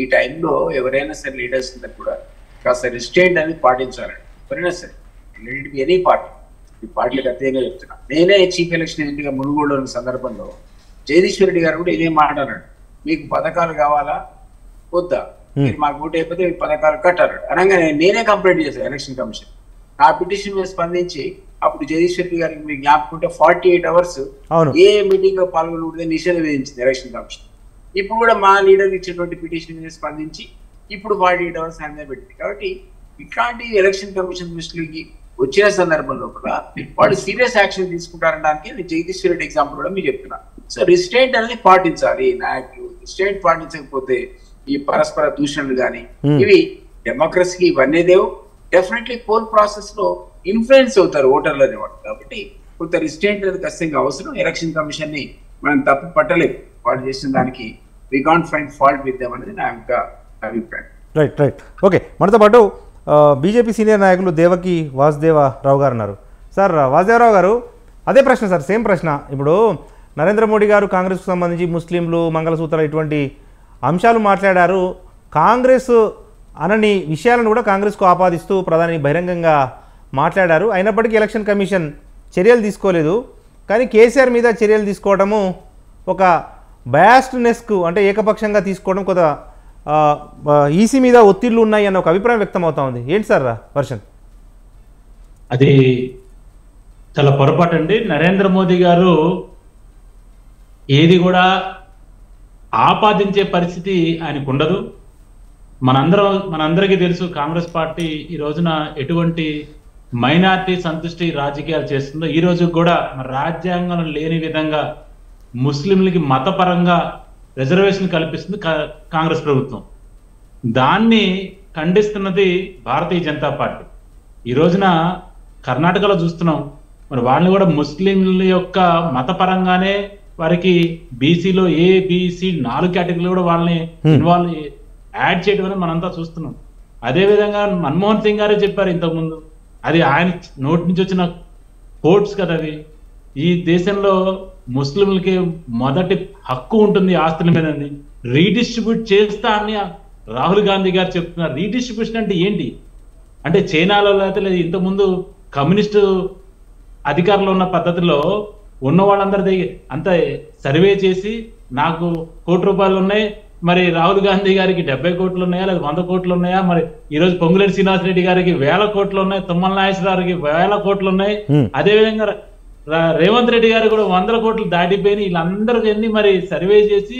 ఈ టైంలో ఎవరైనా సరే లీడర్స్ కూడా కాస్త రిస్ట్రెయింట్ అనేది పాటించాలండి. ఎవరైనా సరే ఎనీ పార్టీ, ఈ పార్టీలకు అత్యంగా చెప్తున్నా. నేనే చీఫ్ ఎలక్షన్ ఏజెంట్గా మునుగోడులో ఉన్న సందర్భంలో జగదీశ్వర్ రెడ్డి గారు కూడా ఇదే మాట అన్నాడు, మీకు పథకాలు కావాలా వద్దా, మీరు మాకు ఓటు అయిపోతే మీ పథకాలు కట్టారు అనగానే నేనే కంప్లైంట్ చేశాను ఎలక్షన్ కమిషన్. ఆ పిటిషన్ మీద స్పందించి అప్పుడు జగదీశ్వర్ రెడ్డి గారికి మీకు జ్ఞాపకుంటే 48 hours ఏ మీటింగ్ లో పాల్గొనకూడదని నిషేధం విధించింది ఎలక్షన్ కమిషన్. ఇప్పుడు కూడా మా లీడర్ ఇచ్చేటువంటి పిటిషన్ మీద స్పందించి ఇప్పుడు 48 hours ఆయన పెట్టింది. కాబట్టి ఇట్లాంటి ఎలక్షన్ కమిషన్ దృష్టికి వచ్చిన సందర్భంలో కూడా వాళ్ళు సీరియస్ యాక్షన్ తీసుకుంటారనడానికి నేను జగదీశ్వర్ రెడ్డి ఎగ్జాంపుల్ కూడా మీకు చెప్తున్నా. సో రిస్ట్రెయింట్ అనేది పాటించాలి నాయకులు. రిస్ట్రెయింట్ పాటించకపోతే ఈ పరస్పర దూషణలు కానీ ఇవి డెమోక్రసీకి ఇవన్నీ దేవు. డెఫినెట్లీ పోల్ ప్రాసెస్ లో ఇన్ఫ్లుయెన్స్ అవుతారు ఓటర్లు అనేవాడు. కాబట్టి కొంత రిస్ట్రెయింట్ అనేది ఖచ్చితంగా అవసరం. ఎలక్షన్ కమిషన్ ని మనం తప్పు పట్టలేదు, వాళ్ళు చేసిన దానికి we can't find fault with them అనేది నా యొక్క అభిప్రాయం. రైట్. ఓకే, మనతో పాటు బీజేపీ సీనియర్ నాయకులు దేవకి వాసుదేవరావు గారు ఉన్నారు. సార్ వాసుదేవరావు గారు, అదే ప్రశ్న సార్, సేమ్ ప్రశ్న. ఇప్పుడు నరేంద్ర మోడీ గారు కాంగ్రెస్కు సంబంధించి ముస్లింలు, మంగళసూత్రాలు ఇటువంటి అంశాలు మాట్లాడారు. కాంగ్రెస్ అనని విషయాలను కూడా కాంగ్రెస్కు ఆపాదిస్తూ ప్రధాని బహిరంగంగా మాట్లాడారు. అయినప్పటికీ ఎలక్షన్ కమిషన్ చర్యలు తీసుకోలేదు. కానీ కేసీఆర్ మీద చర్యలు తీసుకోవడము ఒక బయాస్డ్నెస్కు, అంటే ఏకపక్షంగా తీసుకోవడం, కొంత ఈసీ మీద ఒత్తిళ్లు ఉన్నాయి అన్న ఒక అభిప్రాయం వ్యక్తం అవుతా ఉంది. ఏంటి సార్ వర్షన్? అది చాలా పొరపాటు అండి. నరేంద్ర మోదీ గారు ఏది కూడా ఆపాదించే పరిస్థితి ఆయనకు ఉండదు. మనందరికీ తెలుసు కాంగ్రెస్ పార్టీ ఈ రోజున ఎటువంటి మైనార్టీ సంతుష్టి రాజకీయాలు చేస్తుందో. ఈ రోజు కూడా రాజ్యాంగం లేని విధంగా ముస్లింలకి మతపరంగా రిజర్వేషన్ కల్పిస్తుంది కాంగ్రెస్ ప్రభుత్వం. దాన్ని ఖండిస్తున్నది భారతీయ జనతా పార్టీ. ఈ రోజున కర్ణాటకలో చూస్తున్నాం, మరి వాళ్ళని కూడా ముస్లింల యొక్క మతపరంగానే వారికి బీసీలో ఏబిసి 4 కేటగిరీలు కూడా వాళ్ళని ఇన్వాల్వ్ యాడ్ చేయడం అనేది మనంతా చూస్తున్నాం. అదే విధంగా మన్మోహన్ సింగ్ గారే చెప్పారు ఇంతకుముందు, అది ఆయన నోటి నుంచి వచ్చిన కోట్స్ కదా అవి. ఈ దేశంలో ముస్లింలకి మొదటి హక్కు ఉంటుంది ఆస్తుల మీద, రీడిస్ట్రిబ్యూట్ చేస్తా అని రాహుల్ గాంధీ గారు చెప్తున్నారు. రీడిస్ట్రిబ్యూషన్ అంటే ఏంటి అంటే, చైనాలో అయితే లేదు, ఇంతకుముందు కమ్యూనిస్టు అధికారంలో ఉన్న పద్ధతిలో ఉన్న వాళ్ళందరి అంత సర్వే చేసి నాకు ₹1 ఉన్నాయి, మరి రాహుల్ గాంధీ గారికి 70 కోట్లు ఉన్నాయా లేదా 100 కోట్లు ఉన్నాయా, మరి ఈ రోజు పొంగులేటి శ్రీనివాసరెడ్డి గారికి 1000 కోట్లు ఉన్నాయి, తుమ్మల నాగేశ్వరరావుకి 1000 కోట్లు ఉన్నాయి, అదేవిధంగా రేవంత్ రెడ్డి గారు కూడా 100 కోట్లు దాటిపోయి వీళ్ళందరికీ మరి సర్వే చేసి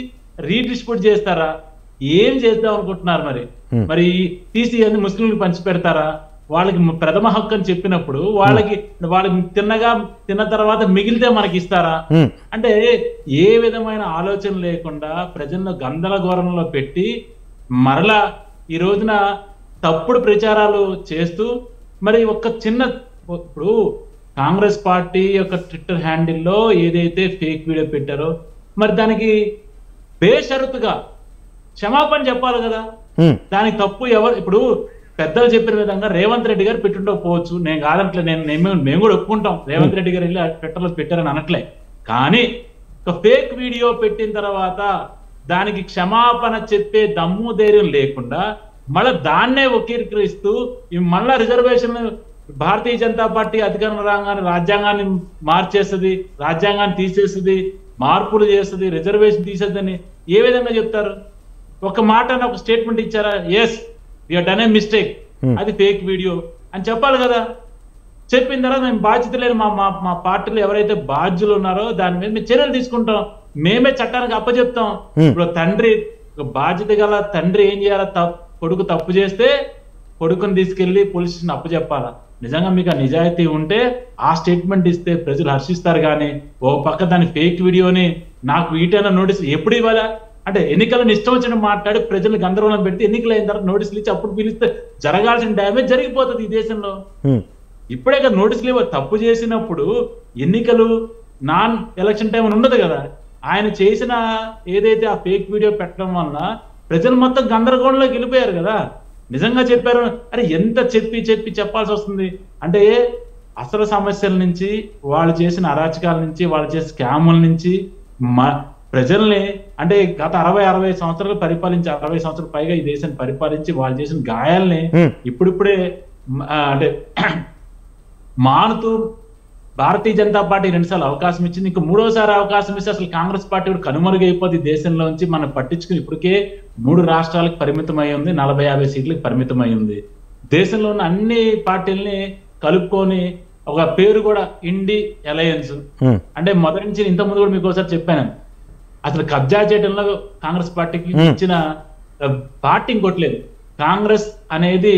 రీడిస్ట్రిబ్యూట్ చేస్తారా? ఏం చేద్దాం అనుకుంటున్నారు? మరి తీసి అన్ని ముస్లింలకు పంచి పెడతారా? వాళ్ళకి ప్రథమ హక్కు అని చెప్పినప్పుడు వాళ్ళకి తిన్న తర్వాత మిగిలితే మనకి ఇస్తారా? అంటే ఏ విధమైన ఆలోచన లేకుండా ప్రజలను గందరగోళంలో పెట్టి మరలా ఈ రోజున తప్పుడు ప్రచారాలు చేస్తూ మరి ఇప్పుడు కాంగ్రెస్ పార్టీ యొక్క ట్విట్టర్ హ్యాండిల్లో ఏదైతే ఫేక్ వీడియో పెట్టారో మరి దానికి బేషరతుగా క్షమాపణ చెప్పాలి కదా. దానికి తప్పు ఎవరు? ఇప్పుడు పెద్దలు చెప్పిన విధంగా రేవంత్ రెడ్డి గారు పెట్టుండకపోవచ్చు, నేను కాదంటలే, మేము కూడా ఒప్పుకుంటాం రేవంత్ రెడ్డి గారు వెళ్ళి ట్విట్టర్లో పెట్టారని అనట్లే. కానీ ఒక ఫేక్ వీడియో పెట్టిన తర్వాత దానికి క్షమాపణ చెప్పే దమ్ము ధైర్యం లేకుండా మళ్ళీ దాన్నే వక్రీకరిస్తూ మళ్ళా రిజర్వేషన్ భారతీయ జనతా పార్టీ అధికారం రాగానే రాజ్యాంగాన్ని మార్చేస్తుంది, రాజ్యాంగాన్ని తీసేస్తుంది, మార్పులు చేస్తుంది, రిజర్వేషన్ తీసేద్దని ఏ విధంగా చెప్తారు? ఒక మాట ఒక స్టేట్మెంట్ ఇచ్చారా? Yes we done a mistake, అది ఫేక్ వీడియో అని చెప్పాలి కదా. చెప్పిన తర్వాత మేము బాధ్యత లేని మా పార్టీలో ఎవరైతే బాధ్యులు ఉన్నారో దాని మీద మేము చర్యలు తీసుకుంటాం, మేమే చట్టానికి అప్పచెప్తాం. ఇప్పుడు తండ్రి, బాధ్యత గల తండ్రి ఏం చేయాలా? కొడుకు తప్పు చేస్తే కొడుకుని తీసుకెళ్లి పోలీస్ స్టేషన్ అప్పచెప్పాలా? నిజంగా మీకు ఆ నిజాయితీ ఉంటే ఆ స్టేట్మెంట్ ఇస్తే ప్రజలు హర్షిస్తారు. కానీ ఓ పక్క దాని ఫేక్ వీడియోని నాకు వీటైనా నోటీస్ ఎప్పుడు ఇవ్వాలా? అంటే ఎన్నికలను ఇష్టం వచ్చిన మాట్లాడి ప్రజలు గందరగోళం పెడితే ఎన్నికలు అయిన తర్వాత నోటీసులు ఇచ్చి అప్పుడు పిలిస్తే జరగాల్సిన డ్యామేజ్ జరిగిపోతుంది ఈ దేశంలో. ఇప్పుడే కదా నోటీసులు ఇవ్వ. తప్పు చేసినప్పుడు ఎన్నికలు నాన్ ఎలక్షన్ టైం అని ఉండదు కదా. ఆయన చేసిన ఏదైతే ఆ ఫేక్ వీడియో పెట్టడం వల్ల ప్రజలు మొత్తం గందరగోళంలోకి వెళ్ళిపోయారు కదా. నిజంగా చెప్పారు. అరే ఎంత చెప్పాల్సి వస్తుంది అంటే, అసలు సమస్యల నుంచి, వాళ్ళు చేసిన అరాచకాల నుంచి, వాళ్ళు చేసిన స్కాముల నుంచి ప్రజల్ని అంటే గత 60 సంవత్సరాలు పరిపాలించి 60 సంవత్సరాలు పైగా ఈ దేశాన్ని పరిపాలించి వాళ్ళు చేసిన గాయాల్ని ఇప్పుడిప్పుడే అంటే మానుతూ భారతీయ జనతా పార్టీ 2 సార్లు అవకాశం ఇచ్చింది. ఇంకా 3వసారి అవకాశం ఇస్తే అసలు కాంగ్రెస్ పార్టీ కూడా కనుమరుగైపోతుంది దేశంలోంచి. మనం పట్టించుకుని ఇప్పటికే 3 రాష్ట్రాలకు పరిమితం అయి ఉంది, 40-50 సీట్లకు పరిమితం అయి ఉంది. దేశంలో ఉన్న అన్ని పార్టీల్ని కలుపుకొని ఒక పేరు కూడా ఇండి అలయన్స్ అంటే మొదటి నుంచి ఇంతకుముందు కూడా మీకు ఒకసారి చెప్పాను, అసలు కబ్జా చేయడంలో కాంగ్రెస్ పార్టీకి ఇచ్చిన పార్టీ ఇంకోట్లేదు. కాంగ్రెస్ అనేది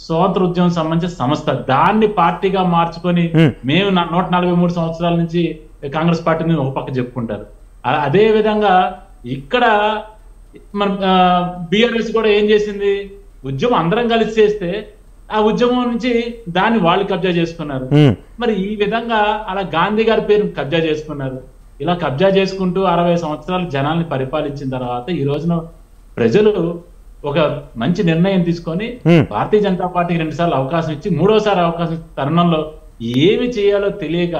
స్వాతంత్ర ఉద్యమం సంబంధించిన సంస్థ, దాన్ని పార్టీగా మార్చుకొని మేము 143 సంవత్సరాల నుంచి కాంగ్రెస్ పార్టీని ఒక పక్క చెప్పుకుంటారు. అదే విధంగా ఇక్కడ మన బిఆర్ఎస్ కూడా ఏం చేసింది, ఉద్యమం అందరం కలిసి చేస్తే ఆ ఉద్యమం నుంచి దాన్ని వాళ్ళు కబ్జా చేసుకున్నారు. మరి ఈ విధంగా అలా గాంధీ గారి పేరు కబ్జా చేసుకున్నారు. ఇలా కబ్జా చేసుకుంటూ 60 సంవత్సరాలు జనాల్ని పరిపాలించిన తర్వాత ఈ రోజున ప్రజలు ఒక మంచి నిర్ణయం తీసుకొని భారతీయ జనతా పార్టీకి 2 సార్లు అవకాశం ఇచ్చి 3వసారి అవకాశం ఇచ్చిన తరుణంలో ఏమి చేయాలో తెలియక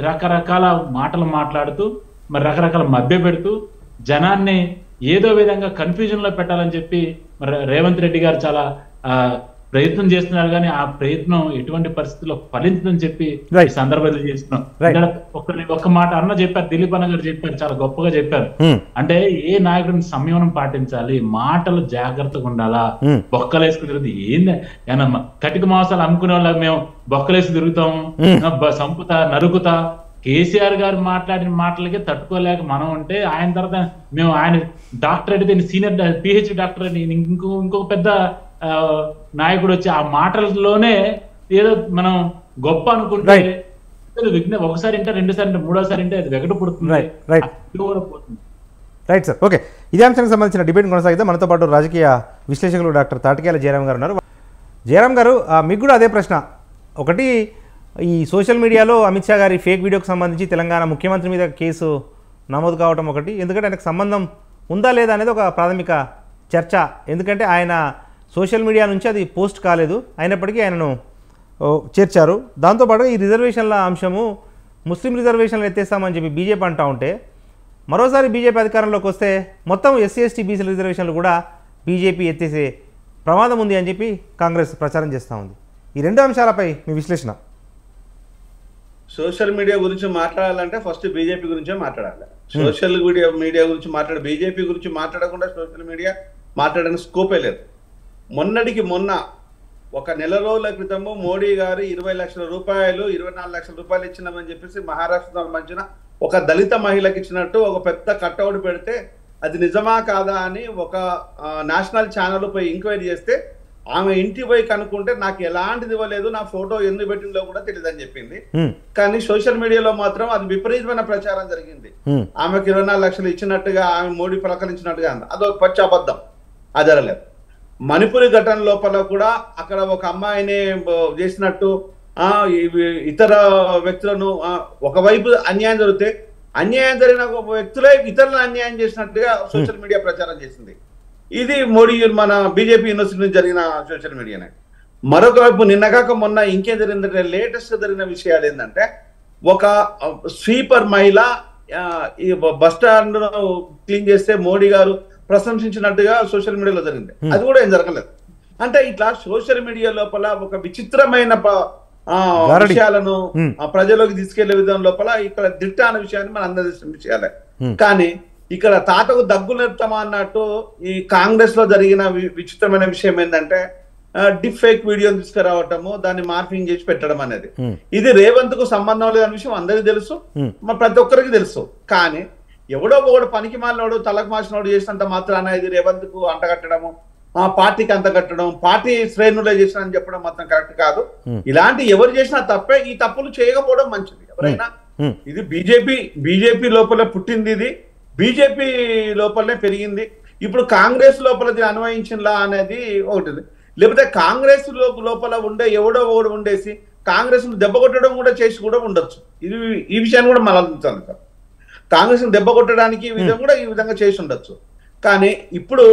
రకరకాల మాటలు మాట్లాడుతూ మరి రకరకాల మభ్య పెడుతూ జనాన్ని ఏదో విధంగా కన్ఫ్యూజన్ లో పెట్టాలని చెప్పి మరి రేవంత్ రెడ్డి గారు చాలా ప్రయత్నం చేస్తున్నారు. కానీ ఆ ప్రయత్నం ఎటువంటి పరిస్థితుల్లో ఫలించదని చెప్పి ఈ సందర్భంలో చేస్తున్నాం. ఒక్క మాట అన్న చెప్పారు, దిలీప్ అన్న గారు చెప్పారు, చాలా గొప్పగా చెప్పారు. అంటే ఏ నాయకుడిని సంయమనం పాటించాలి, మాటలు జాగ్రత్తగా ఉండాలా, బొక్కలేసుకుని తిరుగుతుంది ఏంది ఏనమ్మా కటిక మాంసాలు అమ్ముకునే వాళ్ళ మేము బొక్కలేసి తిరుగుతాం, సంపుతా నరుకుతా. కేసీఆర్ గారు మాట్లాడిన మాటలకే తట్టుకోలేక మనం ఉంటే ఆయన తర్వాత మేము ఆయన డాక్టర్ అయితే సీనియర్ పిహెచ్డి డాక్టర్ అని ఇంకొక పెద్ద నాయకుడు వచ్చి ఆ మాటలలోనే ఏదో మనం గొప్ప అనుకుంటే విఘ్న ఒకసారి ఇంటే 2 సార్లు 3వసారి ఇంటే అది వెగట పుడుతుంది. Right sir, okay. ఇదే అంశానికి సంబంధించిన డిబేట్ కొనసాగితే మనతో పాటు రాజకీయ విశ్లేషకులు డాక్టర్ తాటికేల జయరామ్ గారు ఉన్నారు. జయరామ్ గారు, మీకు కూడా అదే ప్రశ్న. ఒకటి, ఈ సోషల్ మీడియాలో అమిత్ షా గారి ఫేక్ వీడియోకి సంబంధించి తెలంగాణ ముఖ్యమంత్రి మీద కేసు నమోదు కావడం ఒకటి, ఎందుకంటే ఆయనకు సంబంధం ఉందా లేదా అనేది ఒక ప్రాథమిక చర్చ. ఎందుకంటే ఆయన సోషల్ మీడియా నుంచి అది పోస్ట్ కాలేదు, అయినప్పటికీ ఆయనను చేర్చారు. దాంతోపాటు ఈ రిజర్వేషన్ల అంశము ముస్లిం రిజర్వేషన్లు ఎత్తేస్తామని చెప్పి బీజేపీ అంటూ ఉంటే, మరోసారి బీజేపీ అధికారంలోకి వస్తే మొత్తం ఎస్సీ ఎస్టీ బీసీ రిజర్వేషన్లు కూడా బీజేపీ ఎత్తేసే ప్రమాదం ఉంది అని చెప్పి కాంగ్రెస్ ప్రచారం చేస్తూ ఉంది. ఈ 2 అంశాలపై మీ విశ్లేషణ. సోషల్ మీడియా గురించి మాట్లాడాలంటే ఫస్ట్ బీజేపీ గురించే మాట్లాడాలి. సోషల్ మీడియా గురించి బీజేపీ గురించి మాట్లాడకుండా సోషల్ మీడియా మాట్లాడడానికి స్కోపే లేదు. మొన్నటికి మొన్న ఒక నెల రోజుల క్రితము మోడీ గారు 20 లక్షల రూపాయలు 24 లక్షల రూపాయలు ఇచ్చినామని చెప్పేసి మహారాష్ట్ర సంబంధించిన ఒక దళిత మహిళకి ఇచ్చినట్టు ఒక పెద్ద కట్అవుట్ పెడితే అది నిజమా కాదా అని ఒక నేషనల్ ఛానల్ పోయి ఎంక్వైరీ చేస్తే ఆమె ఇంటికి పోయి కనుక్కుంటే నాకు ఎలాంటిది ఇవ్వలేదు, నా ఫోటో ఎందుకు పెట్టిందో కూడా తెలియదని చెప్పింది. కానీ సోషల్ మీడియాలో మాత్రం అది విపరీతమైన ప్రచారం జరిగింది. ఆమెకు 24 లక్షలు ఇచ్చినట్టుగా ఆమె మోడీ ప్రకటించినట్టుగా అదొక పచ్చి అబద్ధం, అది జరగలేదు. మణిపురి ఘటన లోపల కూడా అక్కడ ఒక అమ్మాయిని చేసినట్టు ఇతర వ్యక్తులను ఒకవైపు అన్యాయం జరిగితే అన్యాయం జరిగిన వ్యక్తులే ఇతరులను అన్యాయం చేసినట్టుగా సోషల్ మీడియా ప్రచారం చేసింది. ఇది మోడీ మన బీజేపీ యూనివర్సిటీ నుంచి జరిగిన సోషల్ మీడియానే. మరొక వైపు నిన్నగాక మొన్న ఇంకేం జరిగిందంటే లేటెస్ట్ జరిగిన విషయాలు ఏంటంటే ఒక స్వీపర్ మహిళ ఈ బస్ స్టాండ్ క్లీన్ చేస్తే మోడీ గారు ప్రశంసించినట్టుగా సోషల్ మీడియాలో జరిగింది. అది కూడా ఏం జరగలేదు. అంటే ఇట్లా సోషల్ మీడియా లోపల ఒక విచిత్రమైన విషయాలను ప్రజలోకి తీసుకెళ్లే విధానం లోపల ఇక్కడ దిట్ట అనే విషయాన్ని మనం అందరూ విషయాలే. కానీ ఇక్కడ తాతకు దగ్గు నేర్పుతామా అన్నట్టు ఈ కాంగ్రెస్ లో జరిగిన విచిత్రమైన విషయం ఏంటంటే డిప్ ఫేక్ వీడియోని తీసుకురావటము, దాన్ని మార్ఫింగ్ చేసి పెట్టడం అనేది. ఇది రేవంత్ కు సంబంధం లేదన్న విషయం అందరికీ తెలుసు, ప్రతి ఒక్కరికి తెలుసు. కానీ ఎవడో ఒకడు పనికి మాలినోడు తలకు మాసినోడు చేసినంత మాత్రాన ఇది రేవంత్ కు అంటగట్టడము, పార్టీకి అంత కట్టడం, పార్టీ శ్రేణులే చేసిన అని చెప్పడం మాత్రం కరెక్ట్ కాదు. ఇలాంటి ఎవరు చేసినా తప్పే. ఈ తప్పులు చేయకపోవడం మంచిది ఎవరైనా. ఇది బీజేపీ లోపల పుట్టింది, ఇది బీజేపీ లోపలనే పెరిగింది. ఇప్పుడు కాంగ్రెస్ లోపల దీన్ని అన్వయించిందా అనేది ఒకటి. లేకపోతే కాంగ్రెస్ లోపల ఉండే ఎవడో ఒకడు ఉండేసి కాంగ్రెస్ ను దెబ్బ కొట్టడం కూడా చేసి కూడా ఉండొచ్చు. ఇది ఈ విషయాన్ని కూడా మనం ఆలోచించాలి సార్. కాంగ్రెస్ ను దెబ్బ కొట్టడానికి ఈ విధంగా చేసి ఉండొచ్చు. కానీ ఇప్పుడు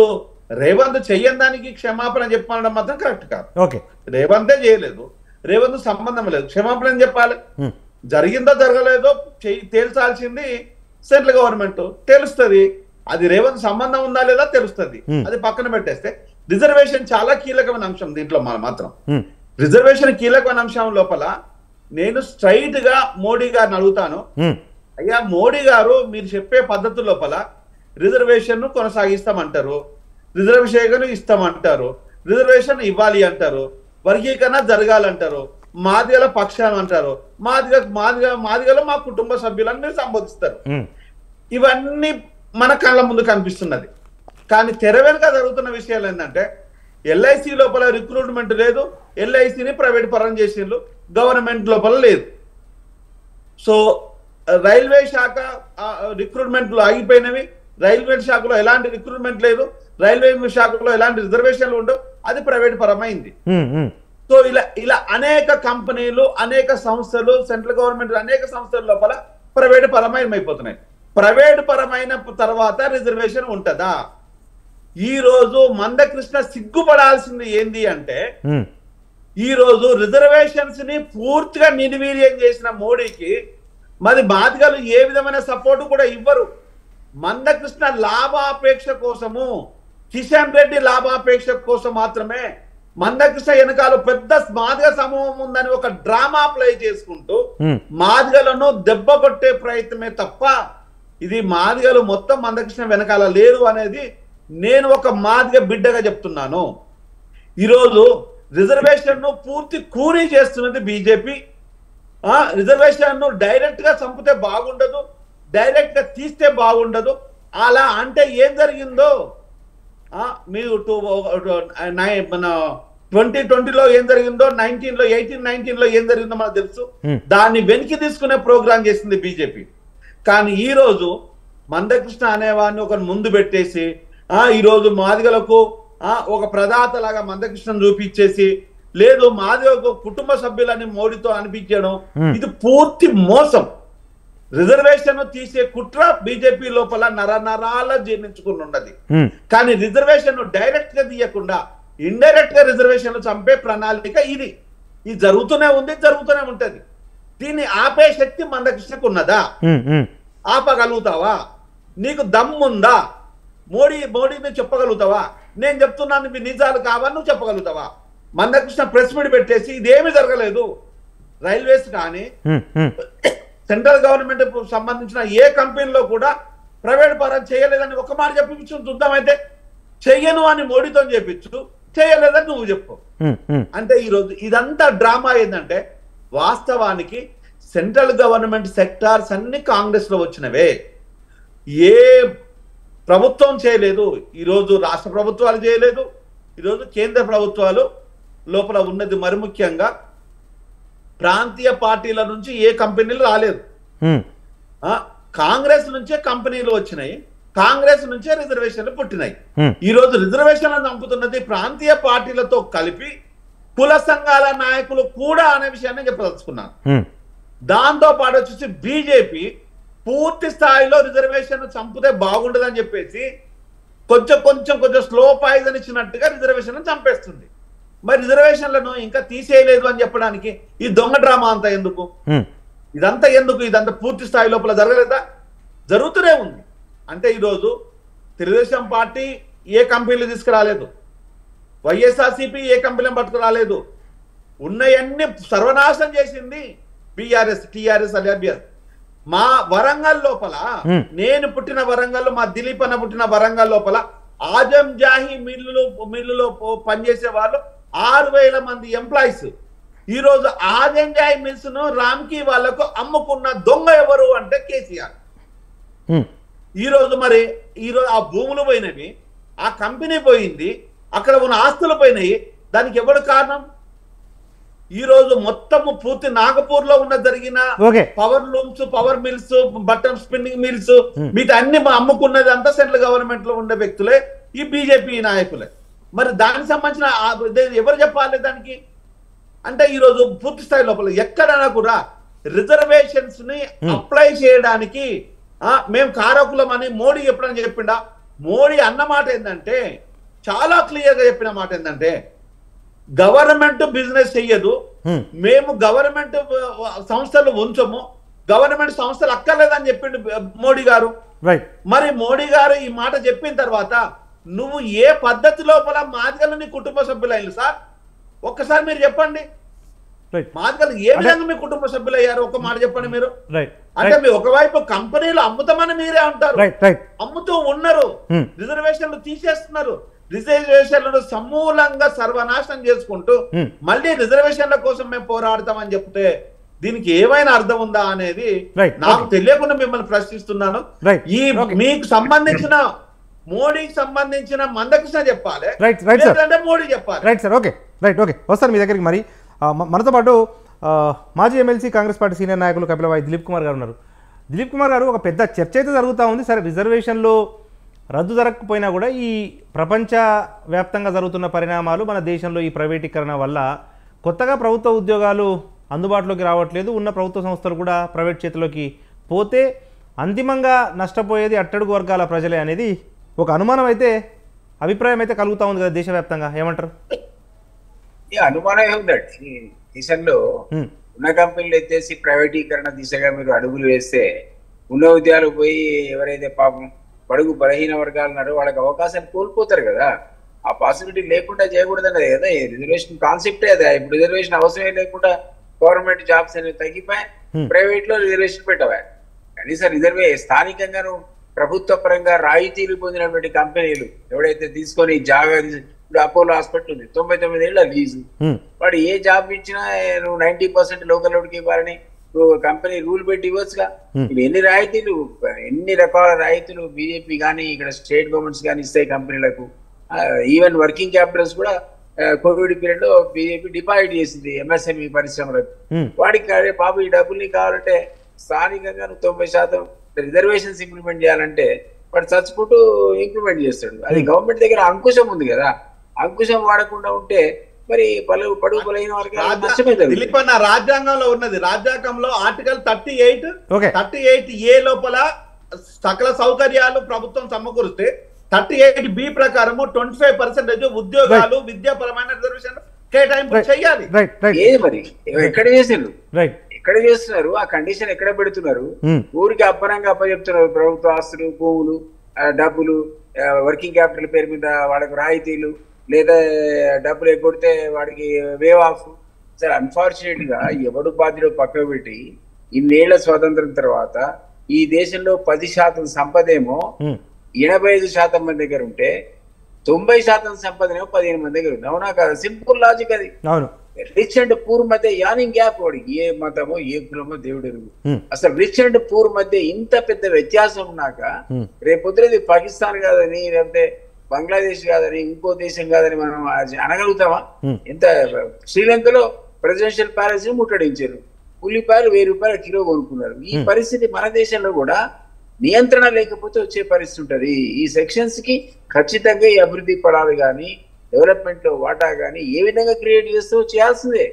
రేవంత్ చెయ్యని దానికి క్షమాపణ చెప్పడం మాత్రం కరెక్ట్ కాదు. ఓకే, రేవంతే చేయలేదు, రేవంత్ సంబంధం లేదు, క్షమాపణ ఏం చెప్పాలి? జరిగిందో జరగలేదో తేల్చాల్సింది సెంట్రల్ గవర్నమెంట్, తెలుస్తుంది. అది రేవంత్ సంబంధం ఉందా లేదా తెలుస్తుంది. అది పక్కన పెట్టేస్తే రిజర్వేషన్ చాలా కీలకమైన అంశం. దీంట్లో మాత్రం రిజర్వేషన్ కీలకమైన అంశం లోపల నేను స్ట్రైట్ గా మోడీ గారిని అడుగుతాను, అయ్యా మోడీ గారు మీరు చెప్పే పద్ధతి లోపల రిజర్వేషన్ ను కొనసాగిస్తామంటారు, రిజర్వేషన్ ఇస్తామంటారు, రిజర్వేషన్ ఇవ్వాలి అంటారు, వర్గీకరణ జరగాలంటారు, మాదిగల పక్షాన్ని అంటారు, మాదిగలో మా కుటుంబ సభ్యులను మీరు సంబోధిస్తారు. ఇవన్నీ మన కళ్ళ ముందు కనిపిస్తున్నది. కానీ తెర వెనుక జరుగుతున్న విషయాలు ఏంటంటే ఎల్ఐసి లోపల రిక్రూట్మెంట్ లేదు, ఎల్ఐసిని ప్రైవేట్ పరం చేసిండ్రు, గవర్నమెంట్ లోపల లేదు. సో రైల్వే శాఖ రిక్రూట్మెంట్లు ఆగిపోయినవి, రైల్వే శాఖలో ఎలాంటి రిక్రూట్మెంట్ లేదు, రైల్వే శాఖలో ఎలాంటి రిజర్వేషన్లు ఉండవు, అది ప్రైవేట్ పరమైంది. సో ఇలా అనేక కంపెనీలు, అనేక సంస్థలు, సెంట్రల్ గవర్నమెంట్ అనేక సంస్థల లోపల ప్రైవేట్ పరమైపోతున్నాయి. ప్రైవేట్ పరమైన తర్వాత రిజర్వేషన్ ఉంటదా? ఈ రోజు మందకృష్ణ సిగ్గుపడాల్సింది ఏంది అంటే ఈ రోజు రిజర్వేషన్స్ ని పూర్తిగా నిర్వీర్యం చేసిన మోడీకి మరి బాధితులు ఏ విధమైన సపోర్ట్ కూడా ఇవ్వరు. మందకృష్ణ లాభాపేక్ష కోసము, కిషన్ రెడ్డి లాభాపేక్ష కోసం మాత్రమే మందకృష్ణ వెనకాల పెద్ద మాదిగ సమూహం ఉందని ఒక డ్రామా ప్లే చేసుకుంటూ మాదిగలను దెబ్బ కొట్టే ప్రయత్నమే తప్ప ఇది మాదిగలు మొత్తం మందకృష్ణ వెనకాల లేరు అనేది నేను ఒక మాదిగ బిడ్డగా చెప్తున్నాను. ఈరోజు రిజర్వేషన్ ను పూర్తి కూనీ చేస్తున్నది బీజేపీ. రిజర్వేషన్ ను డైరెక్ట్ గా చంపితే బాగుండదు, డైరెక్ట్ గా తీస్తే బాగుండదు. అలా అంటే ఏం జరిగిందో మీరు 2020లో ఏం జరిగిందో, 19లో ఏం జరిగిందో మనకు తెలుసు. దాన్ని వెనక్కి తీసుకునే ప్రోగ్రాం చేసింది బీజేపీ. కానీ ఈ రోజు మందకృష్ణ అనేవాడిని ఒక ముందు పెట్టేసి ఈ రోజు మాదిగలకు ఒక ప్రదాత లాగా మందకృష్ణను చూపించేసి, లేదు మాదిగలకు కుటుంబ సభ్యులని మోడీతో అనిపించడం, ఇది పూర్తి మోసం. రిజర్వేషన్ తీసే కుట్ర బీజేపీ లోపల నరాల జీర్ణించుకుని ఉన్నది. కానీ రిజర్వేషన్ డైరెక్ట్ గా తీయకుండా ఇండైరెక్ట్ గా రిజర్వేషన్ చంపే ప్రణాళిక ఇది జరుగుతూనే ఉంది, జరుగుతూనే ఉంటది. దీన్ని ఆపే శక్తి మందకృష్ణకు ఉన్నదా? ఆపగలుగుతావా? నీకు దమ్ముందా? మోడీని చెప్పగలుగుతావా? నేను చెప్తున్నాను ఇవి నిజాలు కావని నువ్వు చెప్పగలుగుతావా? మందకృష్ణ ప్రెస్ మీట్ పెట్టేసి ఇదేమీ జరగలేదు, రైల్వేస్ కానీ సెంట్రల్ గవర్నమెంట్ సంబంధించిన ఏ కంపెనీలో కూడా ప్రైవేట్ పరం చేయలేదని ఒక మాట చెప్పించు చూద్దాం. అయితే చెయ్యను అని మోడీతో చెప్పించు, చేయలేదని నువ్వు చెప్పు. అంటే ఈరోజు ఇదంతా డ్రామా ఏంటంటే వాస్తవానికి సెంట్రల్ గవర్నమెంట్ సెక్టార్స్ అన్ని కాంగ్రెస్ లో వచ్చినవే, ఏ ప్రభుత్వం చేయలేదు. ఈరోజు రాష్ట్ర ప్రభుత్వాలు చేయలేదు, ఈరోజు కేంద్ర ప్రభుత్వాలు లోపల ఉన్నది. మరి ముఖ్యంగా ప్రాంతీయ పార్టీల నుంచి ఏ కంపెనీలు రాలేదు, కాంగ్రెస్ నుంచే కంపెనీలు వచ్చినాయి, కాంగ్రెస్ నుంచే రిజర్వేషన్లు పుట్టినాయి. ఈ రోజు రిజర్వేషన్లు చంపుతున్నది ప్రాంతీయ పార్టీలతో కలిపి కుల సంఘాల నాయకులు కూడా అనే విషయాన్ని చెప్పదలుచుకున్నాను. దాంతో పాటు వచ్చేసి బీజేపీ పూర్తి స్థాయిలో రిజర్వేషన్ చంపితే బాగుండదని చెప్పేసి కొంచెం స్లో పాయిజన్ ఇచ్చినట్టుగా రిజర్వేషన్ చంపేస్తుంది. మరి రిజర్వేషన్లను ఇంకా తీసేయలేదు అని చెప్పడానికి ఈ దొంగ డ్రామా అంతా ఎందుకు? ఇదంతా ఎందుకు? ఇదంతా పూర్తి స్థాయి లోపల జరగలేదా? జరుగుతూనే ఉంది. అంటే ఈరోజు తెలుగుదేశం పార్టీ ఏ కంపెనీలు తీసుకురాలేదు, వైఎస్ఆర్సీపీ ఏ కంపెనీలు పట్టుకురాలేదు, ఉన్నయన్ని సర్వనాశనం చేసింది బీఆర్ఎస్, టీఆర్ఎస్ అలియాబియర్. మా వరంగల్ లోపల, నేను పుట్టిన వరంగల్, మా దిలీప్ అన్న పుట్టిన వరంగల్ లోపల ఆజంజాహి మిల్లులో పనిచేసే వాళ్ళు 6,000 మంది ఎంప్లాయీస్. ఈ రోజు ఆజంజాహి మిల్స్ ను రామ్కి వాళ్లకు అమ్ముకున్న దొంగ ఎవరు అంటే కేసీఆర్. ఈ రోజు మరి ఈరోజు ఆ భూములు పోయినవి, ఆ కంపెనీ పోయింది, అక్కడ ఉన్న ఆస్తులు పోయినాయి. దానికి ఎవరు కారణం? ఈ రోజు మొత్తము పూర్తి నాగపూర్ లో ఉన్న జరిగిన power looms, power mills, button spinning mills, వీటన్ని అమ్ముకున్నది అంతా సెంట్రల్ గవర్నమెంట్ లో ఉండే వ్యక్తులే, ఈ బీజేపీ నాయకులే. మరి దానికి సంబంధించిన ఎవరు చెప్పాలి దానికి? అంటే ఈ రోజు పూర్తి స్థాయి లోపల ఎక్కడైనా కూడా రిజర్వేషన్స్ ని అప్లై చేయడానికి మేము కారకులం అని మోడీ ఎప్పుడని చెప్పిండా? మోడీ అన్నమాట ఏంటంటే చాలా క్లియర్గా చెప్పిన మాట ఏంటంటే గవర్నమెంట్ బిజినెస్ చెయ్యదు, మేము గవర్నమెంట్ సంస్థలు ఉంచము, గవర్నమెంట్ సంస్థలు అక్కర్లేదని చెప్పిండు మోడీ గారు. మరి మోడీ గారు ఈ మాట చెప్పిన తర్వాత నువ్వు ఏ పద్ధతి లోపల మాదిగలు నీ కుటుంబ సభ్యులయ్యారు సార్? ఒక్కసారి మీరు చెప్పండి, మాదిగలు ఏ విధంగా మీ కుటుంబ సభ్యులు అయ్యారు? ఒక మాట చెప్పండి మీరు. అంటే మీ ఒకవైపు కంపెనీలు అమ్ముతామని మీరే అంటారు, అమ్ముతూ ఉన్నారు, రిజర్వేషన్లు తీసేస్తున్నారు, రిజర్వేషన్లను సమూలంగా సర్వనాశనం చేసుకుంటూ మళ్ళీ రిజర్వేషన్ల కోసం మేము పోరాడతామని చెప్తే దీనికి ఏమైనా అర్థం ఉందా అనేది నాకు తెలియకుండా మిమ్మల్ని ప్రశ్నిస్తున్నాను. ఈ మీకు సంబంధించిన మోడీకి సంబంధించిన మందకృష్ణ చెప్పాలి, మోడీ చెప్పాలి. రైట్ సార్, ఓకే వస్తాను మీ దగ్గరికి. మరి మనతో పాటు మాజీ ఎమ్మెల్సీ కాంగ్రెస్ పార్టీ సీనియర్ నాయకులు కపిలవాయి దిలీప్ కుమార్ గారు ఉన్నారు. దిలీప్ కుమార్ గారు, ఒక పెద్ద చర్చ అయితే జరుగుతూ ఉంది. సరే, రిజర్వేషన్లు రద్దు జరగకపోయినా కూడా ఈ ప్రపంచ వ్యాప్తంగా జరుగుతున్న పరిణామాలు, మన దేశంలో ఈ ప్రైవేటీకరణ వల్ల కొత్తగా ప్రభుత్వ ఉద్యోగాలు అందుబాటులోకి రావట్లేదు, ఉన్న ప్రభుత్వ సంస్థలు కూడా ప్రైవేట్ చేతిలోకి పోతే అంతిమంగా నష్టపోయేది అట్టడుగు వర్గాల ప్రజలే అనేది ఒక అనుమానం అయితే, అభిప్రాయం అయితే కలుగుతూ ఉంది కదా దేశవ్యాప్తంగా. ఏమంటారు? అనుమానం ఏముందండి, దేశంలో ఉన్న కంపెనీలు ఎత్తేసి ప్రైవేటీకరణ దిశగా మీరు అడుగులు వేస్తే ఉన్న ఉద్యోగాలు పోయి ఎవరైతే పాపం బడుగు బలహీన వర్గాలు ఉన్నారో వాళ్ళకి అవకాశాన్ని కోల్పోతారు కదా. ఆ పాసిబిలిటీ లేకుండా చేయకూడదన్నది కదా రిజర్వేషన్ కాన్సెప్టే అదే. ఇప్పుడు రిజర్వేషన్ అవసరమే లేకుండా గవర్నమెంట్ జాబ్స్ అనేవి తగ్గిపోయాయి, ప్రైవేట్ లో రిజర్వేషన్ పెట్టవా. కనీసం స్థానికంగాను ప్రభుత్వ పరంగా రాయితీలు పొందినటువంటి కంపెనీలు ఎవడైతే తీసుకొని జాగా, ఇప్పుడు అపోలో హాస్పిటల్ ఉంది, 99 ఏళ్ల లీజు, వాడు ఏ జాబ్ ఇచ్చినా నువ్వు 90% లోకల్ లోడ్కి ఇవ్వాలని కంపెనీ రూల్ పెట్టి ఇవ్వచ్చుగా. ఇప్పుడు ఎన్ని రకాల రాయితీలు బీజేపీ కానీ ఇక్కడ స్టేట్ గవర్నమెంట్స్ కానీ ఇస్తాయి కంపెనీలకు. ఈవెన్ వర్కింగ్ క్యాపిటల్స్ కూడా కోవిడ్ పీరియడ్ లో బీజేపీ డిపాజిట్ చేసింది ఎంఎస్ఎంఈ పరిశ్రమలకు. వాడికి బాబు ఈ డబ్బుల్ని కావాలంటే స్థానికంగా 90% రిజర్వేషన్స్ ఇంప్లిమెంట్ చేయాలంటే వాడు చచ్చుకుంటూ ఇంప్లిమెంట్ చేస్తాడు. అది గవర్నమెంట్ దగ్గర అంకుశం ఉంది కదా, అంకుశం వాడకుండా ఉంటే మరి పడుగు బలైన వారికి రాజ్యాంగంలో ఉన్నది. రాజ్యాంగంలో ఆర్టికల్ 38A లోపల సకల సౌకర్యాలు ప్రభుత్వం సమకూరిస్తే 38B ప్రకారము 25% ఉద్యోగాలు విద్యాపరమైన రిజర్వేషన్ కేటాయింపు చేయాలి. మరి ఎక్కడ చేస్తున్నారు? ఆ కండిషన్ ఎక్కడ పెడుతున్నారు? ఊరికి అప్పనంగా అప్పచెప్తున్నారు. ప్రభుత్వ ఆస్తులు, భూములు, డబ్బులు, వర్కింగ్ క్యాపిటల్ పేరు మీద వాళ్ళకి రాయితీలు, లేదా డబ్బులు ఎగ్గొడితే వాడికి వేవ్ ఆఫ్. సరే, అన్ఫార్చునేట్ గా ఎవడు బాధ్యుడు పక్కకు పెట్టి ఇన్నేళ్ల స్వాతంత్రం తర్వాత ఈ దేశంలో 10% సంపదేమో 85% మంది దగ్గర ఉంటే 90% సంపదనేమో 15 మంది దగ్గర ఉంది. అవునా కదా? సింపుల్ లాజిక్ అది. రిచ్ అండ్ పూర్ మధ్య యానింగ్ గ్యాప్. వాడికి ఏ మతమో ఏ కులమో దేవుడు ఎరుగు. అసలు రిచ్ అండ్ పూర్ మధ్య ఇంత పెద్ద వ్యత్యాసం ఉన్నాక రేపొద్దునేది పాకిస్తాన్ కాదని, లేకపోతే బంగ్లాదేశ్ కాదని, ఇంకో దేశం కాదని మనం అనగలుగుతామా? ఎంత శ్రీలంకలో ప్రెసిడెన్షియల్ ప్యాలెస్ ని ముట్టడించారు, ఉల్లిపాయలు 1000 రూపాయల కిలో కొనుక్కున్నారు. ఈ పరిస్థితి మన దేశంలో కూడా నియంత్రణ లేకపోతే వచ్చే పరిస్థితి ఉంటది. ఈ సెక్షన్స్ కి ఖచ్చితంగా ఈ అభివృద్ధి పడాలి కానీ, డెవలప్మెంట్ లో వాటా కానీ ఏ విధంగా క్రియేట్ చేస్తూ చేయాల్సిందే.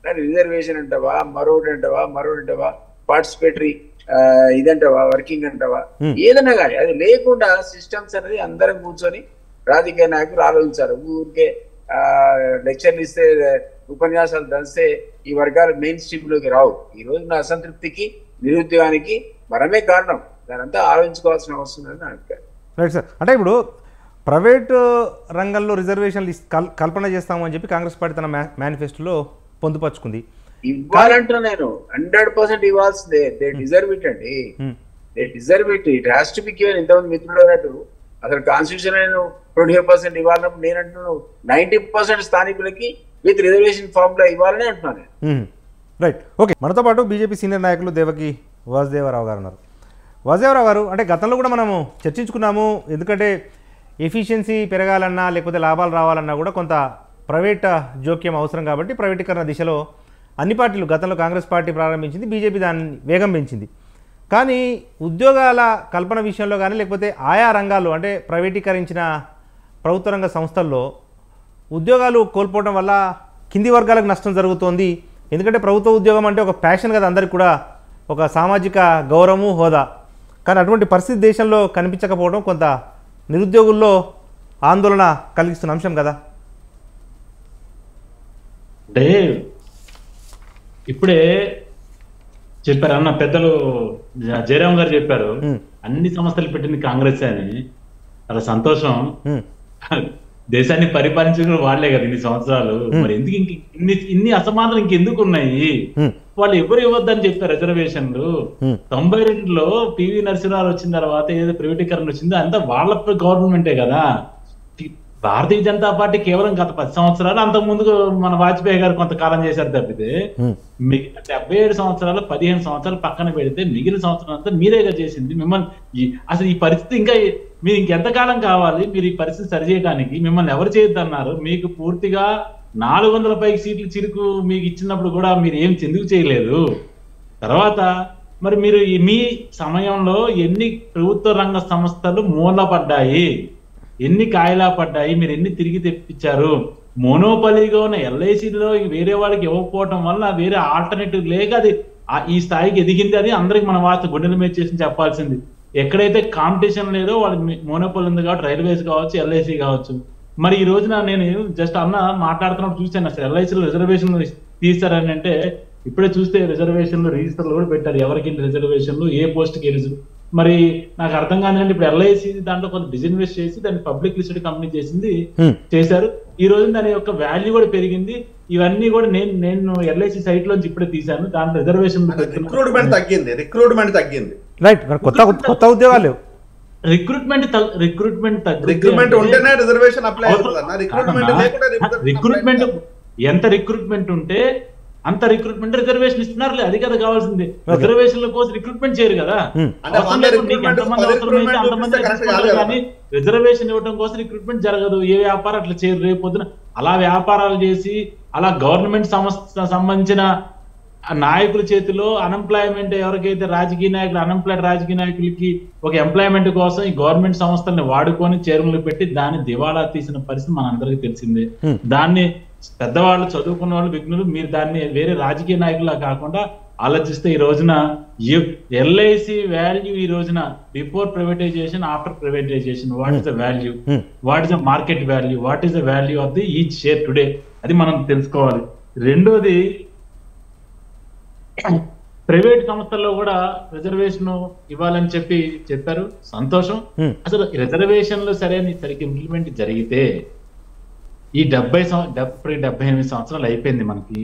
కానీ రిజర్వేషన్ అంటావా, మరోడంటావా, పార్టిసిపేటరీ ఇదంటావా, వర్కింగ్ అంటావా, ఏదన్నా కానీ అది లేకుండా సిస్టమ్స్ అనేది అందరం కూర్చొని రాజకీయ నాయకులు ఆలోచించారు. ఊరికే లెక్చర్లు ఇస్తే, ఉపన్యాసాలు దంస్తే ఈ వర్గాలు మెయిన్ స్ట్రీమ్ లోకి రావు. ఈ రోజు నా అసంతృప్తికి, నిరుద్యోగానికి మనమే కారణం. దానంతా ఆలోచించుకోవాల్సిన అవసరం అని నా అభిప్రాయం. Right sir. అంటే ఇప్పుడు ప్రైవేటు రంగంలో రిజర్వేషన్లు కల్పన చేస్తామని చెప్పి కాంగ్రెస్ పార్టీ తన మేనిఫెస్టోలో పొందుపరుచుకుంది. ఇవ్వాలంటున్నా నేను 100% ఇవ్వాల్సిందే. దే డిజర్వ్ ఇట్ అండి, they deserve it. It has to be given. ఇంతమంది మిత్రులు అన్నట్టు అసలు కాన్స్టిట్యూషన్ 25% ఇవ్వాలన్నప్పుడు నేను అంటున్నాను 90% స్థానికులకి విత్ రిజర్వేషన్ ఫార్మ్ లో ఇవ్వాలని అంటున్నాను. Right, okay. మనతో పాటు బీజేపీ సీనియర్ నాయకులు దేవకి వాసుదేవరావు గారు ఉన్నారు. వాసుదేవరావు గారు, అంటే గతంలో కూడా మనము చర్చించుకున్నాము, ఎందుకంటే ఎఫిషియన్సీ పెరగాలన్నా లేకపోతే లాభాలు రావాలన్నా కూడా కొంత ప్రైవేట్ జోక్యం అవసరం కాబట్టి ప్రైవేటీకరణ దిశలో అన్ని పార్టీలు, గతంలో కాంగ్రెస్ పార్టీ ప్రారంభించింది, బీజేపీ దాన్ని వేగం పెంచింది. కానీ ఉద్యోగాల కల్పన విషయంలో కానీ లేకపోతే ఆయా రంగాల్లో, అంటే ప్రైవేటీకరించిన ప్రభుత్వ రంగ సంస్థల్లో ఉద్యోగాలు కోల్పోవడం వల్ల కింది వర్గాలకు నష్టం జరుగుతోంది. ఎందుకంటే ప్రభుత్వ ఉద్యోగం అంటే ఒక ప్యాషన్ కదా, అందరికి కూడా ఒక సామాజిక గౌరవము, హోదా. కానీ అటువంటి పరిస్థితి దేశంలో కనిపించకపోవడం కొంత నిరుద్యోగుల్లో ఆందోళన కలిగిస్తున్న అంశం కదా. అంటే ఇప్పుడే చెప్పారు అన్న పెద్దలు జయరామ్ గారు చెప్పారు, అన్ని సంస్థలు పెట్టింది కాంగ్రెస్ అని. చాలా సంతోషం. దేశాన్ని పరిపాలించిన వాళ్లే కదా ఇన్ని సంవత్సరాలు. మరి ఎందుకు ఇన్ని అసమాధానం ఇంకెందుకు ఉన్నాయి? వాళ్ళు ఎవరు ఇవ్వద్దని చెప్పారు రిజర్వేషన్లు. 92లో పివి నరసింహారావు వచ్చిన తర్వాత ఏదో ప్రైవేటీకరణ వచ్చిందో అంతా వాళ్ళ గవర్నమెంటే కదా. భారతీయ జనతా పార్టీ కేవలం గత 10 సంవత్సరాలు, అంతకు ముందు మన వాజ్పేయి గారు కొంతకాలం చేశారు తప్పితే 77 సంవత్సరాలు 15 సంవత్సరాలు పక్కన పెడితే మిగిలిన సంవత్సరం అంతా మీరేగా చేసింది. మిమ్మల్ని అసలు ఈ పరిస్థితి ఇంకా మీరు ఇంకెంతకాలం కావాలి? మీరు ఈ పరిస్థితి సరిచేయడానికి మిమ్మల్ని ఎవరు చేయొద్దన్నారు? మీకు పూర్తిగా 400 పైకి సీట్లు చిరుకు మీకు ఇచ్చినప్పుడు కూడా మీరు ఏం ఎందుకు చేయలేదు? తర్వాత మరి మీరు మీ సమయంలో ఎన్ని ప్రభుత్వ రంగ సంస్థలు మూలపడ్డాయి, ఎన్ని కాయలా పడ్డాయి, మీరు ఎన్ని తిరిగి తెప్పించారు? మోనోపలీగా ఉన్న ఎల్ఐసిలో వేరే వాళ్ళకి ఇవ్వకపోవటం వల్ల వేరే ఆల్టర్నేటివ్ లేక అది ఈ స్థాయికి ఎదిగింది. అది అందరికి మన వార్త గుండెల మీద చేసి చెప్పాల్సింది. ఎక్కడైతే కాంపిటీషన్ లేదో వాళ్ళకి మోనోపల్ ఉంది కాబట్టి రైల్వేస్ కావచ్చు, ఎల్ఐసి కావచ్చు. మరి ఈ రోజున నేను జస్ట్ అన్న మాట్లాడుతున్నప్పుడు చూసాను అసలు ఎల్ఐసిలో రిజర్వేషన్లు తీస్తారని. అంటే ఇప్పుడే చూస్తే రిజర్వేషన్లు రిజిస్టర్లు కూడా పెట్టారు, ఎవరికి రిజర్వేషన్లు, ఏ పోస్ట్కి రిజర్వ్. మరి నాకు అర్థం కాదండి, ఇప్పుడు ఎల్ఐసి దాంట్లో కొంత డిజిన్వెస్ట్ చేసి దాన్ని పబ్లిక్ లిస్టెడ్ కంపెనీ చేశారు. ఈ రోజు దాని యొక్క వాల్యూ కూడా పెరిగింది. ఇవన్నీ కూడా నేను ఎల్ఐసి సైట్ లోంచి ఇప్పుడే తీశాను. దాంట్లో రిజర్వేషన్ రిక్రూట్మెంట్ తగ్గింది. రైట్, కొత్త ఉద్యోగాలు రిక్రూట్మెంట్ ఉంటేనే రిజర్వేషన్ అప్లై అవుతుంది అన్న. రిక్రూట్మెంట్ ఎంత రిక్రూట్మెంట్ ఉంటే అంత రిక్రూట్మెంట్ రిజర్వేషన్ ఇస్తున్నారు. అది కదా కావాల్సింది. రిజర్వేషన్ల కోసం రిక్రూట్మెంట్ చేయరు కదా. కానీ రిజర్వేషన్ ఇవ్వడం కోసం రిక్రూట్మెంట్ జరగదు. ఏ వ్యాపారం అట్లా చేయరు. రేపు పొద్దున అలా వ్యాపారాలు చేసి అలా గవర్నమెంట్ సంబంధించిన నాయకుల చేతిలో అన్ఎంప్లాయ్మెంట్, ఎవరికైతే రాజకీయ నాయకులు అన్ఎంప్లాయిడ్ రాజకీయ నాయకులకి ఒక ఎంప్లాయ్మెంట్ కోసం ఈ గవర్నమెంట్ సంస్థల్ని వాడుకొని చైర్మన్లు పెట్టి దాన్ని దివాళా తీసిన పరిస్థితి మనందరికీ తెలిసిందే. దాన్ని పెద్దవాళ్ళు, చదువుకున్న వాళ్ళు, విఘ్నులు మీరు దాన్ని వేరే రాజకీయ నాయకులా కాకుండా ఆలోచిస్తే ఈ రోజున ఎల్ఐసి వాల్యూ ఈ రోజున before privatisation, after privatisation, what is the value, what is the market value, what is the value of the each share today, అది మనం తెలుసుకోవాలి. రెండోది, ప్రైవేట్ సంస్థల్లో కూడా రిజర్వేషన్ ఇవ్వాలని చెప్పారు, సంతోషం. అసలు రిజర్వేషన్లు సరిగ్గా ఇంప్లిమెంట్ జరిగితే ఈ 78 సంవత్సరాలు అయిపోయింది మనకి.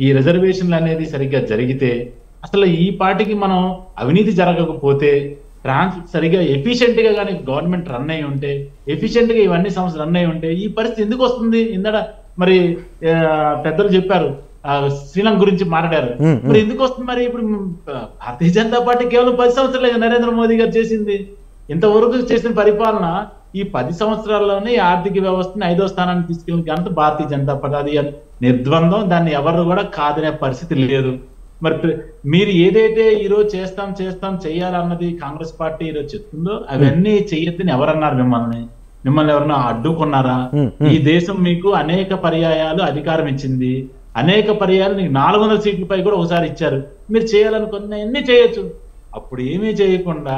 ఈ రిజర్వేషన్లు అనేది సరిగ్గా జరిగితే, అసలు ఈ పార్టీకి మనం అవినీతి జరగకపోతే, సరిగ్గా ఎఫిషియెంట్ గా కానీ గవర్నమెంట్ రన్ అయి ఉంటే, ఎఫిషియెంట్ గా ఇవన్నీ సంస్థలు రన్ అయి ఉంటే ఈ పరిస్థితి ఎందుకు వస్తుంది? ఇందడ మరి పెద్దలు చెప్పారు, శ్రీలంక గురించి మాట్లాడారు. మరి ఎందుకు వస్తుంది? మరి ఇప్పుడు భారతీయ జనతా పార్టీ కేవలం 10 సంవత్సరాలు నరేంద్ర మోదీ గారు చేసింది. ఇంతవరకు చేసిన పరిపాలన ఈ 10 సంవత్సరాల్లోనే ఆర్థిక వ్యవస్థని 5వ స్థానానికి తీసుకెళ్ళిన ఘనత భారతీయ జనతా పార్టీ. అది నిర్ద్వందం, దాన్ని ఎవరు కూడా కాదనే పరిస్థితి లేదు. మరి మీరు ఏదైతే ఈరోజు చేస్తాం చెయ్యాలన్నది కాంగ్రెస్ పార్టీ ఈరోజు చెప్తుందో అవన్నీ చెయ్యొద్దని ఎవరన్నారు? మిమ్మల్ని ఎవరన్నా అడ్డుకున్నారా? ఈ దేశం మీకు అనేక పర్యాయాలు అధికారం ఇచ్చింది, అనేక పర్యాయాలు నీకు 400 సీట్లపై కూడా ఒకసారి ఇచ్చారు. మీరు చేయాలనుకున్న అన్ని చేయొచ్చు. అప్పుడు ఏమీ చేయకుండా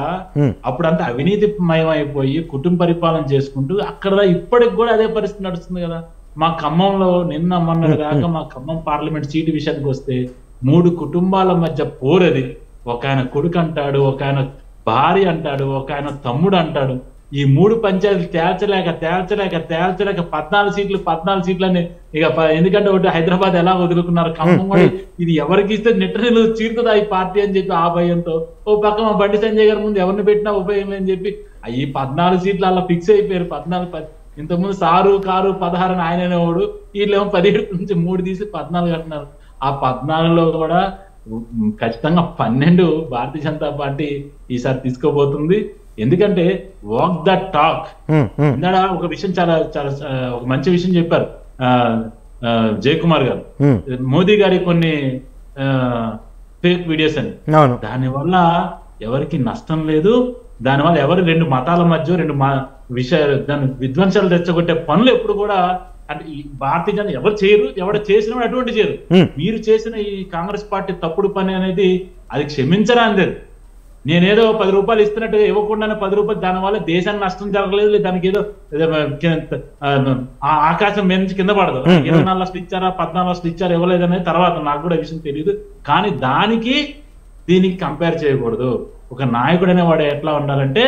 అప్పుడు అంతా అవినీతిమయం అయిపోయి కుటుంబ పరిపాలన చేసుకుంటూ అక్కడ ఇప్పటికి కూడా అదే పరిస్థితి నడుస్తుంది కదా. మా ఖమ్మంలో మొన్న దాకా మా ఖమ్మం పార్లమెంట్ సీటు విషయానికి వస్తే 3 కుటుంబాల మధ్య పోరది. ఒక ఆయన కొడుకు అంటాడు, ఒక ఆయన భార్య అంటాడు, ఒక ఆయన తమ్ముడు అంటాడు. ఈ 3 పంచాయతీలు తేల్చలేక 14 సీట్లని ఇక ఎందుకంటే ఒకటి హైదరాబాద్ ఎలా వదులుకున్నారు, ఖమ్మం కూడా ఇది ఎవరికి ఇస్తే నెట్టనిలు చీరుతుందా ఈ పార్టీ అని చెప్పి ఆ భయంతో ఓ పక్క మా బండి సంజయ్ గారి ముందు ఎవరిని పెట్టినా ఉపయోగం అని చెప్పి ఈ 14 సీట్లు అలా ఫిక్స్ అయిపోయారు. 14 ఇంతకుముందు సారు కారు 16 అని ఆయన అనేవాడు, వీళ్ళేమో 17 నుంచి 3 తీసి 14 అంటున్నారు. ఆ 14లో కూడా ఖచ్చితంగా 12 భారతీయ జనతా పార్టీ ఈసారి తీసుకోబోతుంది. ఎందుకంటే వాక్ ద టాక్. ఇందాక ఒక విషయం చాలా ఒక మంచి విషయం చెప్పారు జయకుమార్ గారు, మోదీ గారి కొన్ని ఫేక్ వీడియోస్ అని. దానివల్ల ఎవరికి నష్టం లేదు, దానివల్ల ఎవరు 2 మతాల మధ్య 2 దాని విధ్వంసాలు తెచ్చగొట్టే పనులు ఎప్పుడు కూడా అంటే ఈ భారతీయ జనతా ఎవరు చేయరు, ఎవరు చేసినా అటువంటి చేయరు. మీరు చేసిన ఈ కాంగ్రెస్ పార్టీ తప్పుడు పని అనేది అది క్షమించరా అందరు. నేనేదో 10 రూపాయలు ఇస్తున్నట్టుగా ఇవ్వకుండానే 10 రూపాయలు, దానివల్ల దేశానికి నష్టం జరగలేదు, దానికి ఏదో ఆకాశం మీద నుంచి కింద పడదు. 24 లక్షలు ఇచ్చారా 14 లక్షలు ఇచ్చారా ఇవ్వలేదు అనేది తర్వాత, నాకు కూడా విషయం తెలియదు. కానీ దీనికి కంపేర్ చేయకూడదు. ఒక నాయకుడు అనేవాడు ఎట్లా ఉండాలంటే,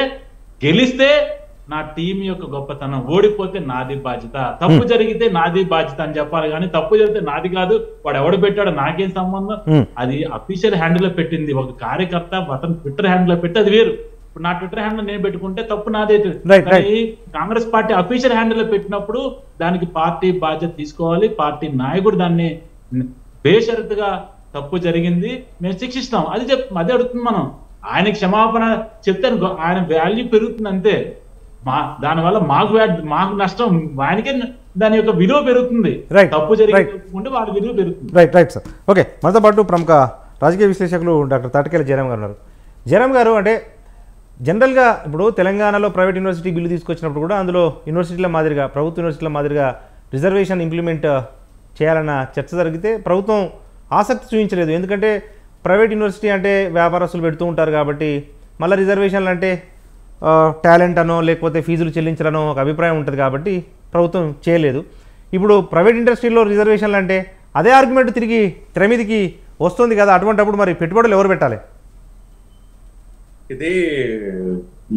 గెలిస్తే నా టీం యొక్క గొప్పతనం, ఓడిపోతే నాది బాధ్యత, తప్పు జరిగితే నాది బాధ్యత అని చెప్పాలి. కానీ తప్పు జరిగితే నాది కాదు, వాడు ఎవడు పెట్టాడో నాకేం సంబంధం, అది అఫీషియల్ హ్యాండిల్ లో పెట్టింది ఒక కార్యకర్త, అతను ట్విట్టర్ హ్యాండిల్ లో పెట్టి అది వేరు. ఇప్పుడు నా ట్విట్టర్ హ్యాండిల్ నేను పెట్టుకుంటే తప్పు నాదైతే, కానీ కాంగ్రెస్ పార్టీ అఫీషియల్ హ్యాండిల్ లో పెట్టినప్పుడు దానికి పార్టీ బాధ్యత తీసుకోవాలి. పార్టీ నాయకుడు దాన్ని బేషరతుగా తప్పు జరిగింది మేము శిక్షిస్తాం అదే అడుగుతుంది మనం. ఆయన క్షమాపణ చెప్తే ఆయన వాల్యూ పెరుగుతుంది అంతే. దానివల్ల మాకు నష్టం, ఆయనకే దాని యొక్క విలువ పెరుగుతుంది. తప్పు జరిగింటే వాళ్ళ విలువ పెరుగుతుంది. Right sir. ఓకే, మనతో పాటు ప్రముఖ రాజకీయ విశ్లేషకులు డాక్టర్ తాటికేల జయరాం గారు ఉన్నారు. జయరాం గారు, అంటే జనరల్గా ఇప్పుడు తెలంగాణలో ప్రైవేట్ యూనివర్సిటీ బిల్లు తీసుకొచ్చినప్పుడు కూడా అందులో యూనివర్సిటీల మాదిరిగా, ప్రభుత్వ యూనివర్సిటీల మాదిరిగా రిజర్వేషన్ ఇంప్లిమెంట్ చేయాలన్న చర్చ జరిగితే ప్రభుత్వం ఆసక్తి చూపించలేదు. ఎందుకంటే ప్రైవేట్ యూనివర్సిటీ అంటే వ్యాపారస్తులు పెడుతూ ఉంటారు కాబట్టి, మళ్ళీ రిజర్వేషన్లు అంటే టాలెంట్ అనో లేకపోతే ఫీజులు చెల్లించాలనో ఒక అభిప్రాయం ఉంటుంది కాబట్టి ప్రభుత్వం చేయలేదు. ఇప్పుడు ప్రైవేట్ ఇండస్ట్రీలో రిజర్వేషన్లు అంటే అదే ఆర్గ్యుమెంట్ తిరిగి తెర మీదకి వస్తుంది కదా, అటువంటిప్పుడు మరి పెట్టుబడులు ఎవరు పెట్టాలి? ఇది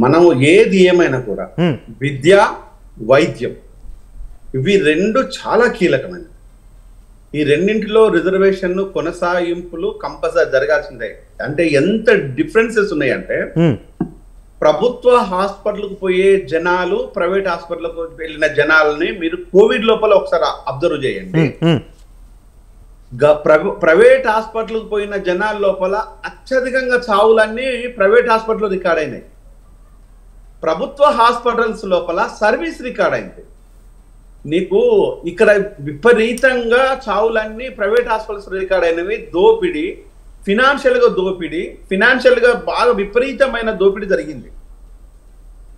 మనం ఏది ఏమైనా కూడా విద్య, వైద్యం ఇవి రెండు చాలా కీలకమైనవి. ఈ రెండింటిలో రిజర్వేషన్ కొనసాగింపులు కంపల్సరీ జరగాల్సిందే. అంటే ఎంత డిఫరెన్సెస్ ఉన్నాయంటే, ప్రభుత్వ హాస్పిటల్కి పోయే జనాలు ప్రైవేట్ హాస్పిటల్కి వెళ్ళిన జనాలని మీరు కోవిడ్ లోపల ఒకసారి అబ్జర్వ్ చేయండి. ప్రైవేట్ హాస్పిటల్కి పోయిన జనాల లోపల అత్యధికంగా చావులన్నీ ప్రైవేట్ హాస్పిటల్లో రికార్డ్ అయినాయి. ప్రభుత్వ హాస్పిటల్స్ లోపల సర్వీస్ రికార్డ్ అయింది. నీకు ఇక్కడ విపరీతంగా చావులన్నీ ప్రైవేట్ హాస్పిటల్స్ రికార్డ్ అయినవి. దోపిడీ, ఫినాన్షియల్ గా బాగా విపరీతమైన దోపిడీ జరిగింది.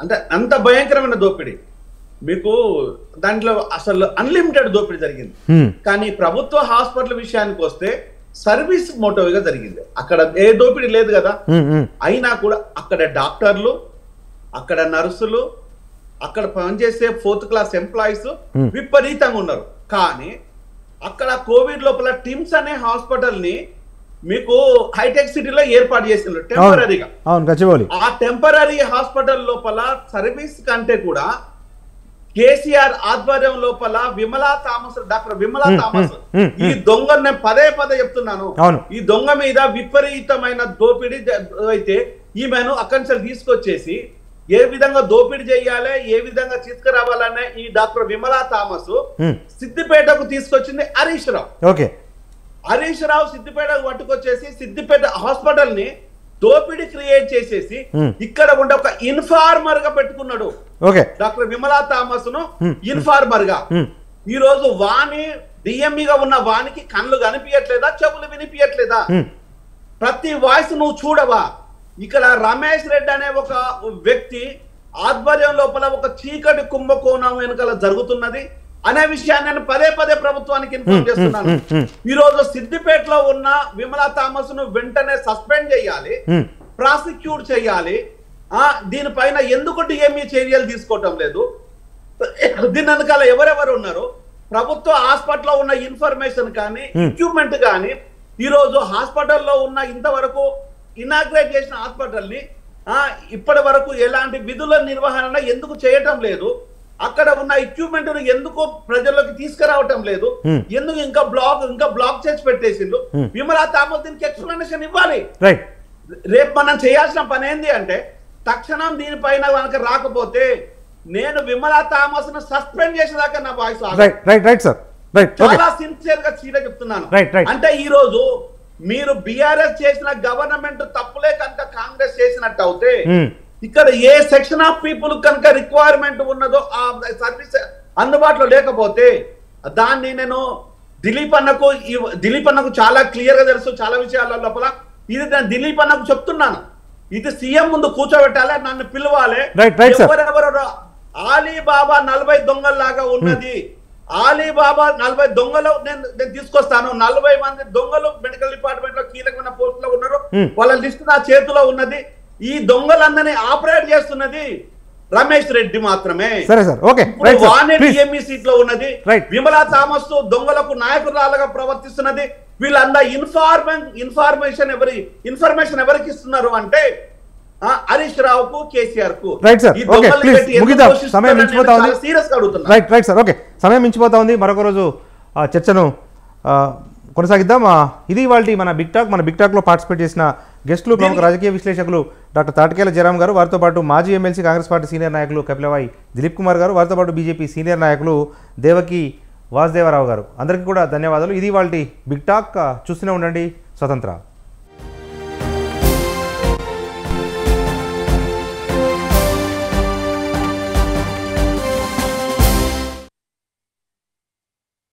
అంటే అంత భయంకరమైన దోపిడీ, మీకు దాంట్లో అసలు అన్లిమిటెడ్ దోపిడీ జరిగింది. కానీ ప్రభుత్వ హాస్పిటల్ విషయానికి వస్తే సర్వీస్ మోటివ్గా జరిగింది. అక్కడ ఏ దోపిడీ లేదు కదా. అయినా కూడా అక్కడ డాక్టర్లు, అక్కడ నర్సులు, అక్కడ పనిచేసే 4th క్లాస్ ఎంప్లాయీస్ విపరీతంగా ఉన్నారు. కానీ అక్కడ కోవిడ్ లోపల టిమ్స్ అనే హాస్పిటల్ ని మీకు హైటెక్ సిటీలో ఏర్పాటు చేసిండ్రు టెంపరీగా. ఆ టెంపరీ హాస్పిటల్ లోపల సర్వీస్ కంటే కూడా కేసీఆర్ ఆధ్వర్యం లోపల డాక్టర్ విమలా థామస్ ఈ దొంగ, నేను పదే చెప్తున్నాను, ఈ దొంగ మీద విపరీతమైన దోపిడీ అయితే ఈమెను అక్కడి నుంచి తీసుకొచ్చేసి ఏ విధంగా దోపిడీ చేయాలి, ఏ విధంగా తీసుకురావాలనే ఈ డాక్టర్ విమలా థామస్ సిద్దిపేటకు తీసుకొచ్చింది హరీష్ రావు. హరీష్ రావు సిద్దిపేటకు పట్టుకొచ్చేసి సిద్దిపేట హాస్పిటల్ ని దోపిడీ క్రియేట్ చేసేసి ఇక్కడ ఉండే ఒక ఇన్ఫార్మర్ గా పెట్టుకున్నాడు డాక్టర్ విమలా థామస్ ను. ఇన్ఫార్మర్ గా ఈ రోజు వాణి డిఎంఈగా ఉన్న వానికి కళ్ళు కనిపించట్లేదా, చెవులు వినిపించట్లేదా? ప్రతి వాయిస్ నువ్వు చూడవా? ఇక్కడ రమేష్ రెడ్డి అనే ఒక వ్యక్తి ఆధ్వర్యం లోపల ఒక చీకటి కుంభకోణం వెనుకల జరుగుతున్నది అనే విషయాన్ని నేను పదే ప్రభుత్వానికి ఇన్ఫార్మ్ చేస్తున్నాను. ఈ రోజు సిద్దిపేటలో ఉన్న విమలా థామస్ ను వెంటనే సస్పెండ్ చేయాలి, ప్రాసిక్యూట్ చేయాలి. దీనిపైన ఎందుకు డిఎంఈ చర్యలు తీసుకోవటం లేదు? దీని వెనకాల ఎవరెవరు ఉన్నారు? ప్రభుత్వ హాస్పిటల్లో ఉన్న ఇన్ఫర్మేషన్ కానీ, ఎక్విప్మెంట్ కానీ, ఈ రోజు హాస్పిటల్లో ఉన్న ఇంతవరకు ఇనాగ్రేట్ చేసిన హాస్పిటల్ ని ఇప్పటి వరకు ఎలాంటి విధుల నిర్వహణ ఎందుకు చేయటం లేదు? అక్కడ ఉన్న ఎక్విప్మెంట్ ఎందుకు ప్రజల్లోకి తీసుకురావటం లేదు? ఎందుకు ఇంకా బ్లాక్ చేసి పెట్టేసిండ్రు? విమలా థామస్ దీనికి ఎక్స్ప్లెనేషన్ ఇవ్వాలి. రేపు మనం చేయాల్సిన పని ఏంది అంటే, తక్షణం దీనిపైన కనుక రాకపోతే నేను విమలా థామస్ ను సస్పెండ్ చేసేదాకా నా వాయిస్ చాలా సిన్సియర్ గా చెప్తున్నాను. అంటే ఈ రోజు మీరు బిఆర్ఎస్ చేసిన గవర్నమెంట్ తప్పులే కనుక కాంగ్రెస్ చేసినట్టు అవుతే, ఇక్కడ ఏ సెక్షన్ ఆఫ్ పీపుల్ కనుక రిక్వైర్మెంట్ ఉన్నదో ఆ సర్వీస్ అందుబాటులో లేకపోతే దాన్ని నేను దిలీప్ అన్నకు చాలా క్లియర్ గా తెలుసు చాలా విషయాల లోపల. ఇది నేను దిలీప్ అన్నకు చెప్తున్నాను, ఇది సీఎం ముందు కూర్చోబెట్టాలి, నన్ను పిలవాలి. ఎవరెవరు ఆలీబాబా 40 దొంగల్లాగా ఉన్నది, ఆలీబాబా 40 దొంగలు నేను తీసుకొస్తాను. 40 మంది దొంగలు మెడికల్ డిపార్ట్మెంట్ లో కీలకమైన పోస్ట్ లో ఉన్నారు, వాళ్ళ లిస్ట్ నా చేతిలో ఉన్నది. ఈ దొంగలందరినీ ఆపరేట్ చేస్తున్నది రమేష్ రెడ్డి మాత్రమే. సరే సార్, ఓకే, రైట్ సార్, వానే ప్లీజ్. డిఎంఈ సీట్ లో ఉన్నది, రైట్. విమలా థామస్ దొంగలకు నాయకురాలుగా ప్రవర్తిస్తున్నది. వీళ్ళందరూ ఇన్ఫర్మేషన్ ఎవరికి ఇస్తున్నారు అంటే హరీష్ రావుకు, కేసీఆర్ కు. రైట్ సార్, ఓకే, ప్లీజ్ ముగిద్దాం, సమయం మించిపోతా ఉంది. సీరియస్ గా అడుగుతున్నా. రైట్ రైట్ సార్, ఓకే, సమయం మించిపోతా ఉంది. మరొక రోజు చర్చను కొనసాగిద్దాం. ఇది ఇవాల్టి మన బిగ్ టాక్లో పార్టిసిపేట్ చేసిన గెస్టులు ప్రముఖ రాజకీయ విశ్లేషకులు డాక్టర్ తాటికేల జయరాం గారు, వారితో పాటు మాజీ ఎమ్మెల్సీ కాంగ్రెస్ పార్టీ సీనియర్ నాయకులు కపిలవాయి దిలీప్ కుమార్ గారు, వారితో పాటు బీజేపీ సీనియర్ నాయకులు దేవకి వాసుదేవరావు గారు. అందరికీ కూడా ధన్యవాదాలు. ఇది ఇవాల్టి బిగ్ టాక్. చూస్తూనే ఉండండి స్వతంత్ర.